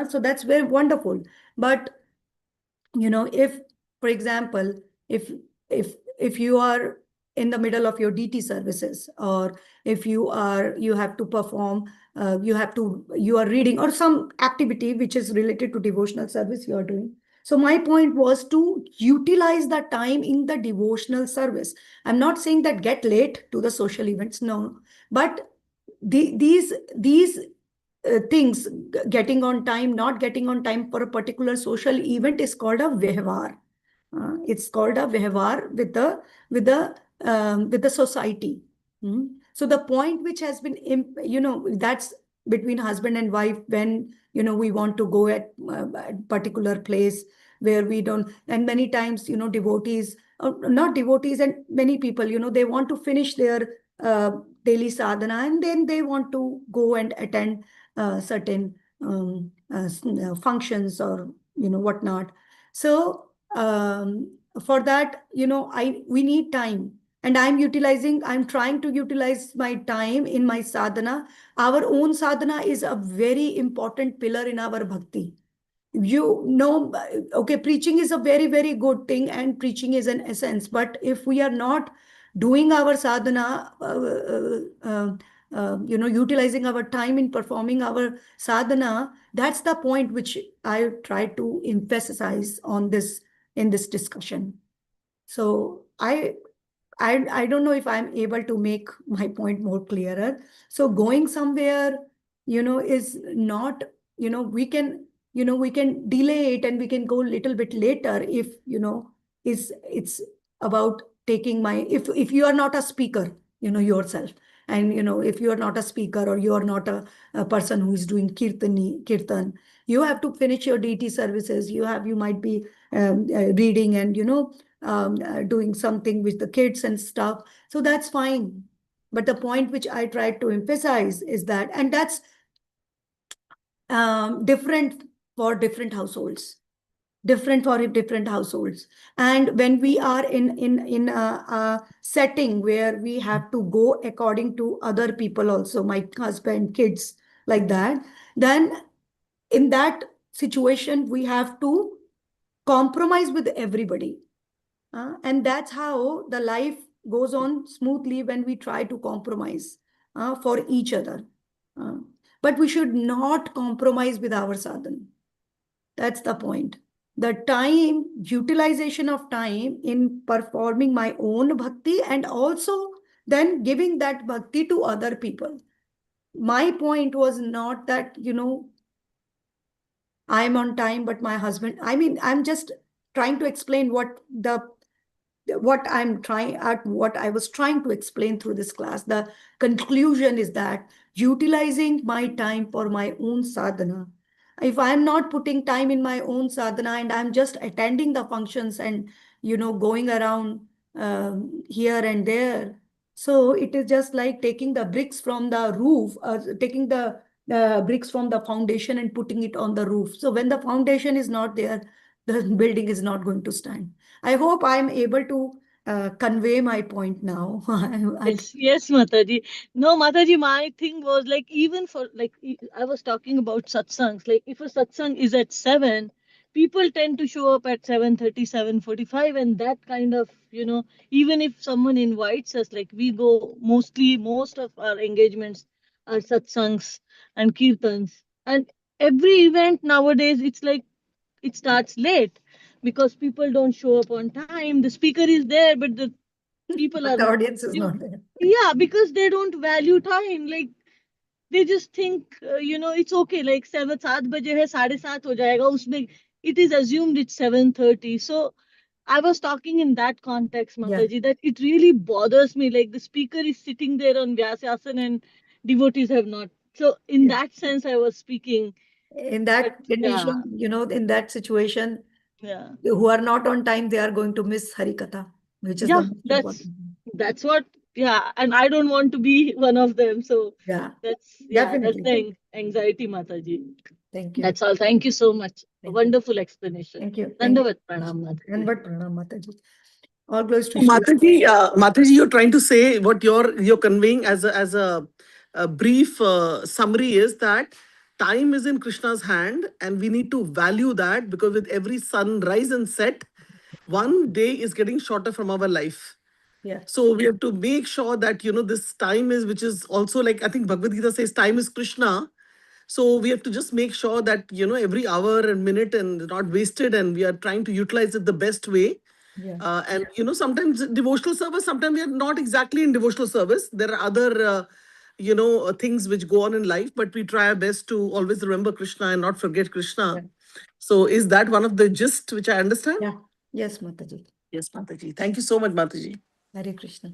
So that's very wonderful. But if, for example, if you are in the middle of your DT services, or if you have to perform, you are reading or some activity which is related to devotional service you are doing, So my point was to utilize the time in the devotional service. I'm not saying that get late to the social events, no, but these things, getting on time, not getting on time for a particular social event, is called a vyavhar. It's called a vyavhar with the society. So the point which has been, that's between husband and wife, when we want to go at a particular place where we don't, and many times devotees, not devotees, and many people, they want to finish their daily sadhana, and then they want to go and attend certain functions or whatnot. So for that, we need time, and I'm trying to utilize my time in my sadhana. Our own sadhana is a very important pillar in our bhakti. Okay, preaching is a very, very good thing, and preaching is an essence. But if we are not doing our sadhana, utilizing our time in performing our sadhana, that's the point which I try to emphasize on this in this discussion. So I don't know if I'm able to make my point more clearer. So going somewhere, is not, we can delay it, and we can go a little bit later if, it's about taking my, if you are not a speaker, yourself, and, if you are not a speaker, or you are not a person who is doing kirtan, you have to finish your deity services. You might be reading and, doing something with the kids and stuff. So that's fine. But the point which I tried to emphasize is that, and that's different for different households. Different for different households. And when we are in a setting where we have to go according to other people also, my husband, kids, like that, then in that situation, we have to compromise with everybody. And that's how the life goes on smoothly, when we try to compromise for each other. But we should not compromise with our sadhana. That's the point. The time, utilization of time in performing my own bhakti, and also then giving that bhakti to other people. My point was not that, I'm on time, but my husband, I'm just trying to explain what I was trying to explain through this class. The conclusion is that utilizing my time for my own sadhana, if I'm not putting time in my own sadhana, and I'm just attending the functions and, going around here and there, so it is just like taking the bricks from the roof, taking the bricks from the foundation and putting it on the roof. So when the foundation is not there, the building is not going to stand. I hope I'm able to convey my point now. Yes, Mataji. No, Mataji, my thing was like, even for like, I was talking about satsangs. Like, if a satsang is at 7, people tend to show up at 7:30, 7:45, and that kind of, even if someone invites us, like we go most of our engagements are satsangs and kirtans. And every event nowadays, it's like it starts late because people don't show up on time. The speaker is there, but the people But are, the audience is not there. yeah, because they don't value time. Like, they just think, it's okay, like 7 baje hai, 7:30 ho jayega usme. It is assumed it's 7:30. So I was talking in that context, Mataji, that it really bothers me. Like, the speaker is sitting there on Vyasyasan and devotees have not. So in that sense, I was speaking. In that But yeah, condition, in that situation, yeah, who are not on time, they are going to miss Harikatha, which is the yeah. most That's important. that's what. Yeah, and I don't want to be one of them. So Yeah, that's definitely. the anxiety, Mataji. Thank you. That's all. Thank you so much. A Thank you. wonderful explanation. Thank you. Dandavat pranam, Mataji. And what pranam, Mataji. All glories to Shri. Mataji, you're trying to say what you're conveying as a brief summary is that time is in Krishna's hand, and we need to value that, because with every sunrise and set, one day is getting shorter from our life. Yeah. So we have to make sure that, this time is, which is also, like, I think Bhagavad Gita says, time is Krishna. So we have to just make sure that, every hour and minute and not wasted, and we are trying to utilize it the best way. Yeah. And, sometimes devotional service, sometimes we are not exactly in devotional service. There are other, things which go on in life, but we try our best to always remember Krishna and not forget Krishna. Yeah. So is that one of the gist which I understand? Yeah. Yes, Mataji. Yes, Mataji. Thank you so much, Mataji. Hare Krishna.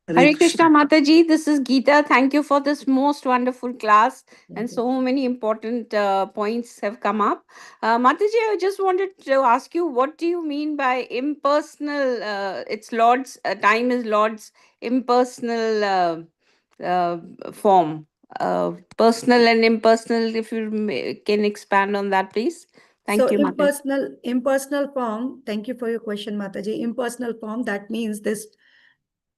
Hare Krishna Mataji, this is Geeta. Thank you for this most wonderful class. And so many important points have come up. Mataji, I just wanted to ask you, what do you mean by impersonal? It's Lord's, time is Lord's impersonal form. Personal and impersonal, if you can expand on that, please. Thank you, Mataji. Impersonal form, thank you for your question, Mataji. Impersonal form, that means this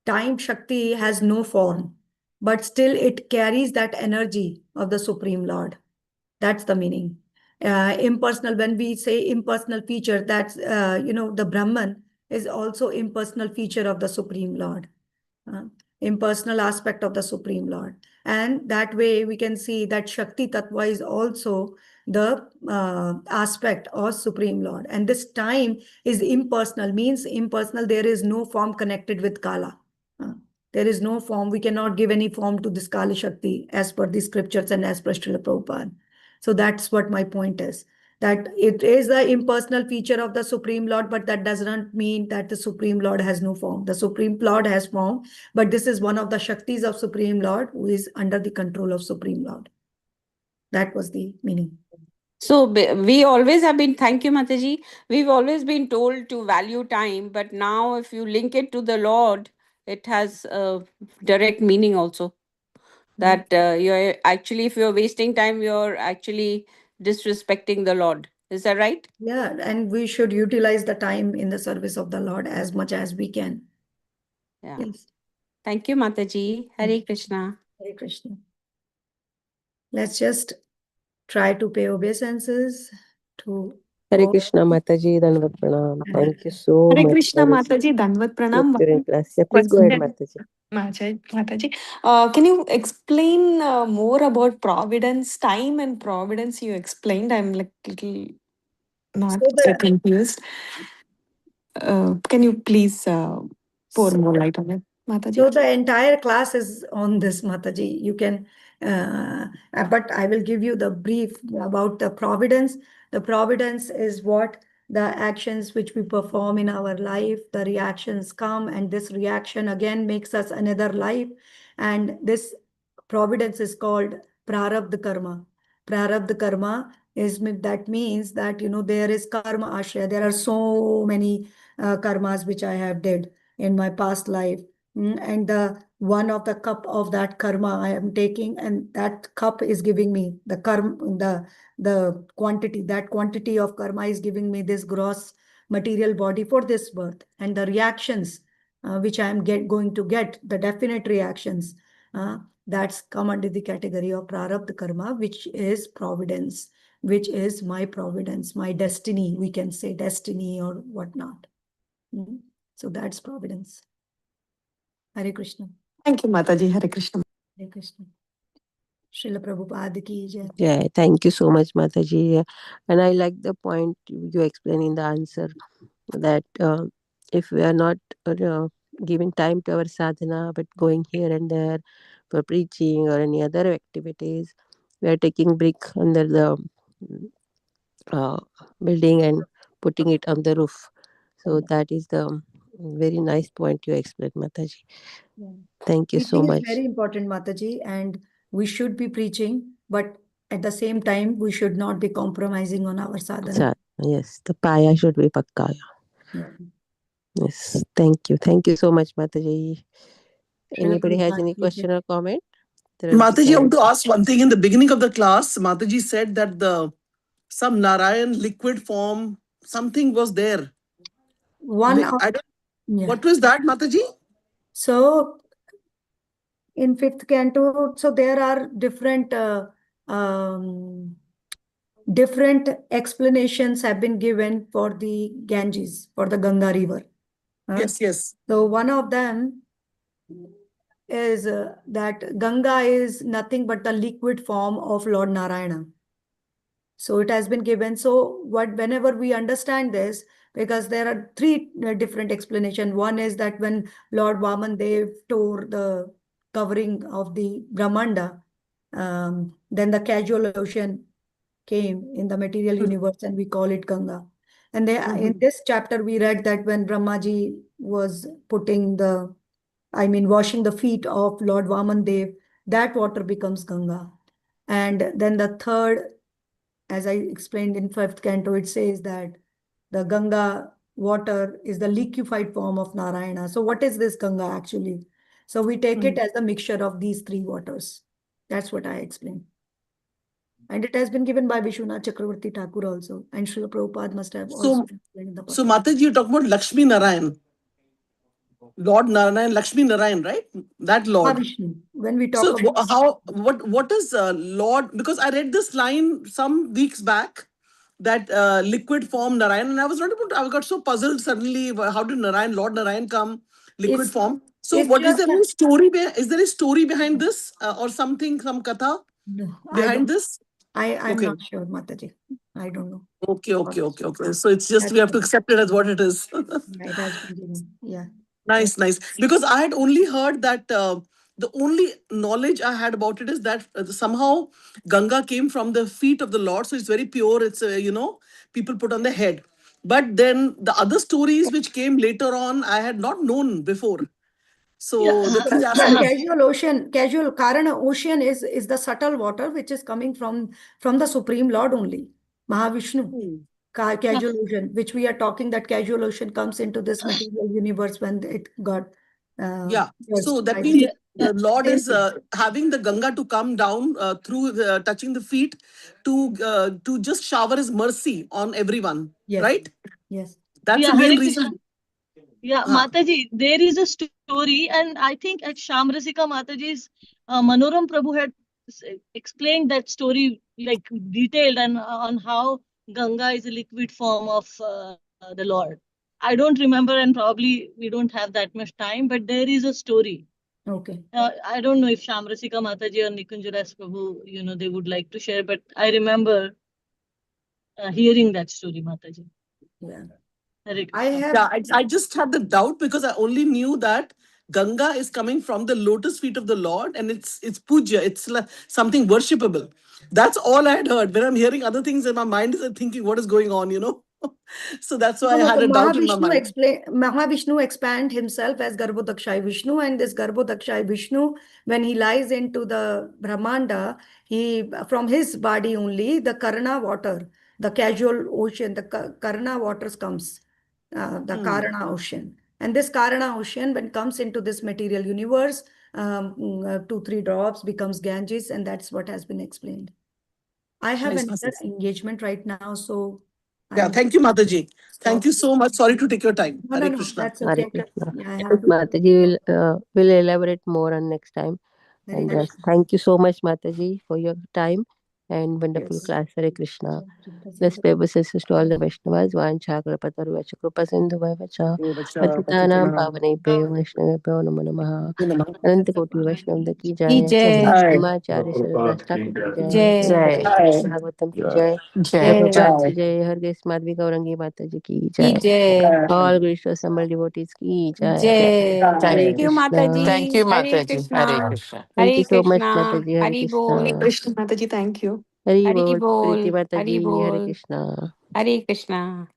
time Shakti has no form, but still it carries that energy of the Supreme Lord. That's the meaning. Impersonal, when we say impersonal feature, that's, the Brahman is also impersonal feature of the Supreme Lord. Impersonal aspect of the Supreme Lord. And that way we can see that Shakti Tattva is also the aspect of Supreme Lord. And this time is impersonal, means impersonal, there is no form connected with Kala. There is no form, we cannot give any form to this Kali Shakti as per the scriptures and as per Srila Prabhupada. So that's what my point is. That it is the impersonal feature of the Supreme Lord, but that does not mean that the Supreme Lord has no form. The Supreme Lord has form, but this is one of the Shaktis of Supreme Lord who is under the control of Supreme Lord. That was the meaning. So we always have been, thank you, Mataji. We've always been told to value time, but now if you link it to the Lord, it has a direct meaning also. That you're actually, if you're wasting time, you're actually disrespecting the Lord. Is that right? Yeah, and we should utilize the time in the service of the Lord as much as we can. Yeah. Yes. Thank you, Mataji. Hare Krishna. Hare Krishna. Let's just try to pay obeisances to Hare all. Krishna Mataji, Dandavat Pranam. Thank you so Hare much Krishna for this Mataji, Dandavat Pranam. lecture in class. Yeah, please go ahead, Mataji. Mataji, can you explain more about providence, time and providence you explained? I'm like little not so confused. Can you please pour more light on it, Mataji? So the entire class is on this, Mataji. You can, but I will give you the brief about the providence. The providence is what the actions which we perform in our life, the reactions come, and this reaction again makes us another life. And this providence is called prarabdha karma. Prarabdha karma is, that means that, there is karma ashraya. There are so many karmas which I have did in my past life. And the one of the cup of that karma I am taking, and that cup is giving me the karma, the quantity. That quantity of karma is giving me this gross material body for this birth, and the reactions which I am going to get, the definite reactions. That's come under the category of prarabdha karma, which is providence, which is my providence, my destiny. We can say destiny or whatnot. So that's providence. Hare Krishna. Thank you, Mataji. Hare Krishna. Hare Krishna. Srila Prabhupada ki jai. Yeah, thank you so much, Mataji. And I like the point you explain in the answer that if we are not giving time to our sadhana, but going here and there for preaching or any other activities, we are taking brick under the building and putting it on the roof. So that is the very nice point you explained, Mataji. Yeah. Thank you so Preaching much. is very important, Mataji, and we should be preaching, but at the same time, we should not be compromising on our sadhana. Yes, the paya should be pakka. Yeah. Yes, thank you. Thank you so much, Mataji. Anybody has any question or comment? Mataji, I want to ask one thing. In the beginning of the class, Mataji said that some Narayan liquid form, something was there. What was that, Mataji? So in 5th canto, so there are different different explanations have been given for the Ganges, for the Ganga river. Yes. So one of them is that Ganga is nothing but the liquid form of Lord Narayana. So it has been given. So whenever we understand this, because there are three different explanations. One is that when Lord Vaman Dev tore the covering of the Brahmanda, then the casual ocean came in the material universe and we call it Ganga. And in this chapter, we read that when Brahmaji was washing the feet of Lord Vaman Dev, that water becomes Ganga. And then the third, as I explained in 5th canto, it says that the Ganga water is the liquefied form of Narayana. So what is this Ganga actually? So we take it as a mixture of these three waters. That's what I explained. And it has been given by Vishwanath Chakravarti Thakur also. And Srila Prabhupada must have also explained in the So Mataji, you're talking about Lakshmi Narayan. Lord Narayan, Lakshmi Narayan, right? That Lord. Vishnu. When we talk about what is Lord? Because I read this line some weeks back, that liquid form Narayan, and I was not able to. I got so puzzled suddenly. How did Lord Narayan come liquid form? So what is there any story? Is there a story behind this or something? Some katha behind this? I'm not sure, Mataji. I don't know. Okay. So it's just we have to accept it as what it is. It has been given. Yeah. Nice. Because I had only heard that the only knowledge I had about it is that somehow Ganga came from the feet of the Lord. So it's very pure. It's, people put on the head. But then the other stories which came later on, I had not known before. So the casual Karana ocean is the subtle water which is coming from the Supreme Lord only, Mahavishnu. Casual ocean, which we are talking, that casual ocean comes into this material universe when it got so that means the Lord is having the Ganga to come down through touching the feet to just shower his mercy on everyone. Yes. Right? Yes. That's the main reason. Yeah, Mataji, there is a story, and I think at Shamrasika Mataji's Manoram Prabhu had explained that story like detailed and on how Ganga is a liquid form of the Lord. I don't remember, and probably we don't have that much time, but there is a story. Okay. I don't know if Shamrasika Mataji or Nikunjaras Prabhu, they would like to share, but I remember hearing that story, Mataji. Yeah. I just had the doubt because I only knew that Ganga is coming from the lotus feet of the Lord and it's puja, it's like something worshipable. That's all I had heard. When I'm hearing other things in my mind is thinking what is going on, So that's why I had a doubt in my mind. Mahavishnu expand himself as Garbhodakshay Vishnu, and this Garbhodakshay Vishnu, when he lies into the Brahmanda, from his body only, the Karna water, the casual ocean, the Karna waters comes, the Karana ocean. And this Karana ocean, when comes into this material universe, 2-3 drops becomes Ganges, and that's what has been explained. I have another engagement right now, so thank you, Mataji. Thank you so much. Sorry to take your time. No, that's okay. Hare Krishna. Mataji will elaborate more on next time. And thank you so much, Mataji, for your time and wonderful class. Hare Krishna. Let's pay obeisances to all the Vaishnavas. Vancha Kalpataruvacha Krupa Sindhu Vacha Patitanam Pavanebhyo Vaishnavebhyo Namo Namaha. Ananta Koti Vaishnava ki jai. Himacharya Saraswati Thakur ki jai. Bhagavatam ki jai. Prabhupada ki jai. Har Grace Madhavi Gaurangi Mataji ki jai. All gracious assembled devotees ki jai. Thank you, Mataji. Thank you, Hare Mataji. Krishna. Hare Krishna. Thank you so much, Mataji. Hare Hari Bol. Krishna. Krishna Mataji, thank you. Hari Hari Bol. Bol. Priti Mataji. Hari Hare Bol. Krishna. Hare Krishna.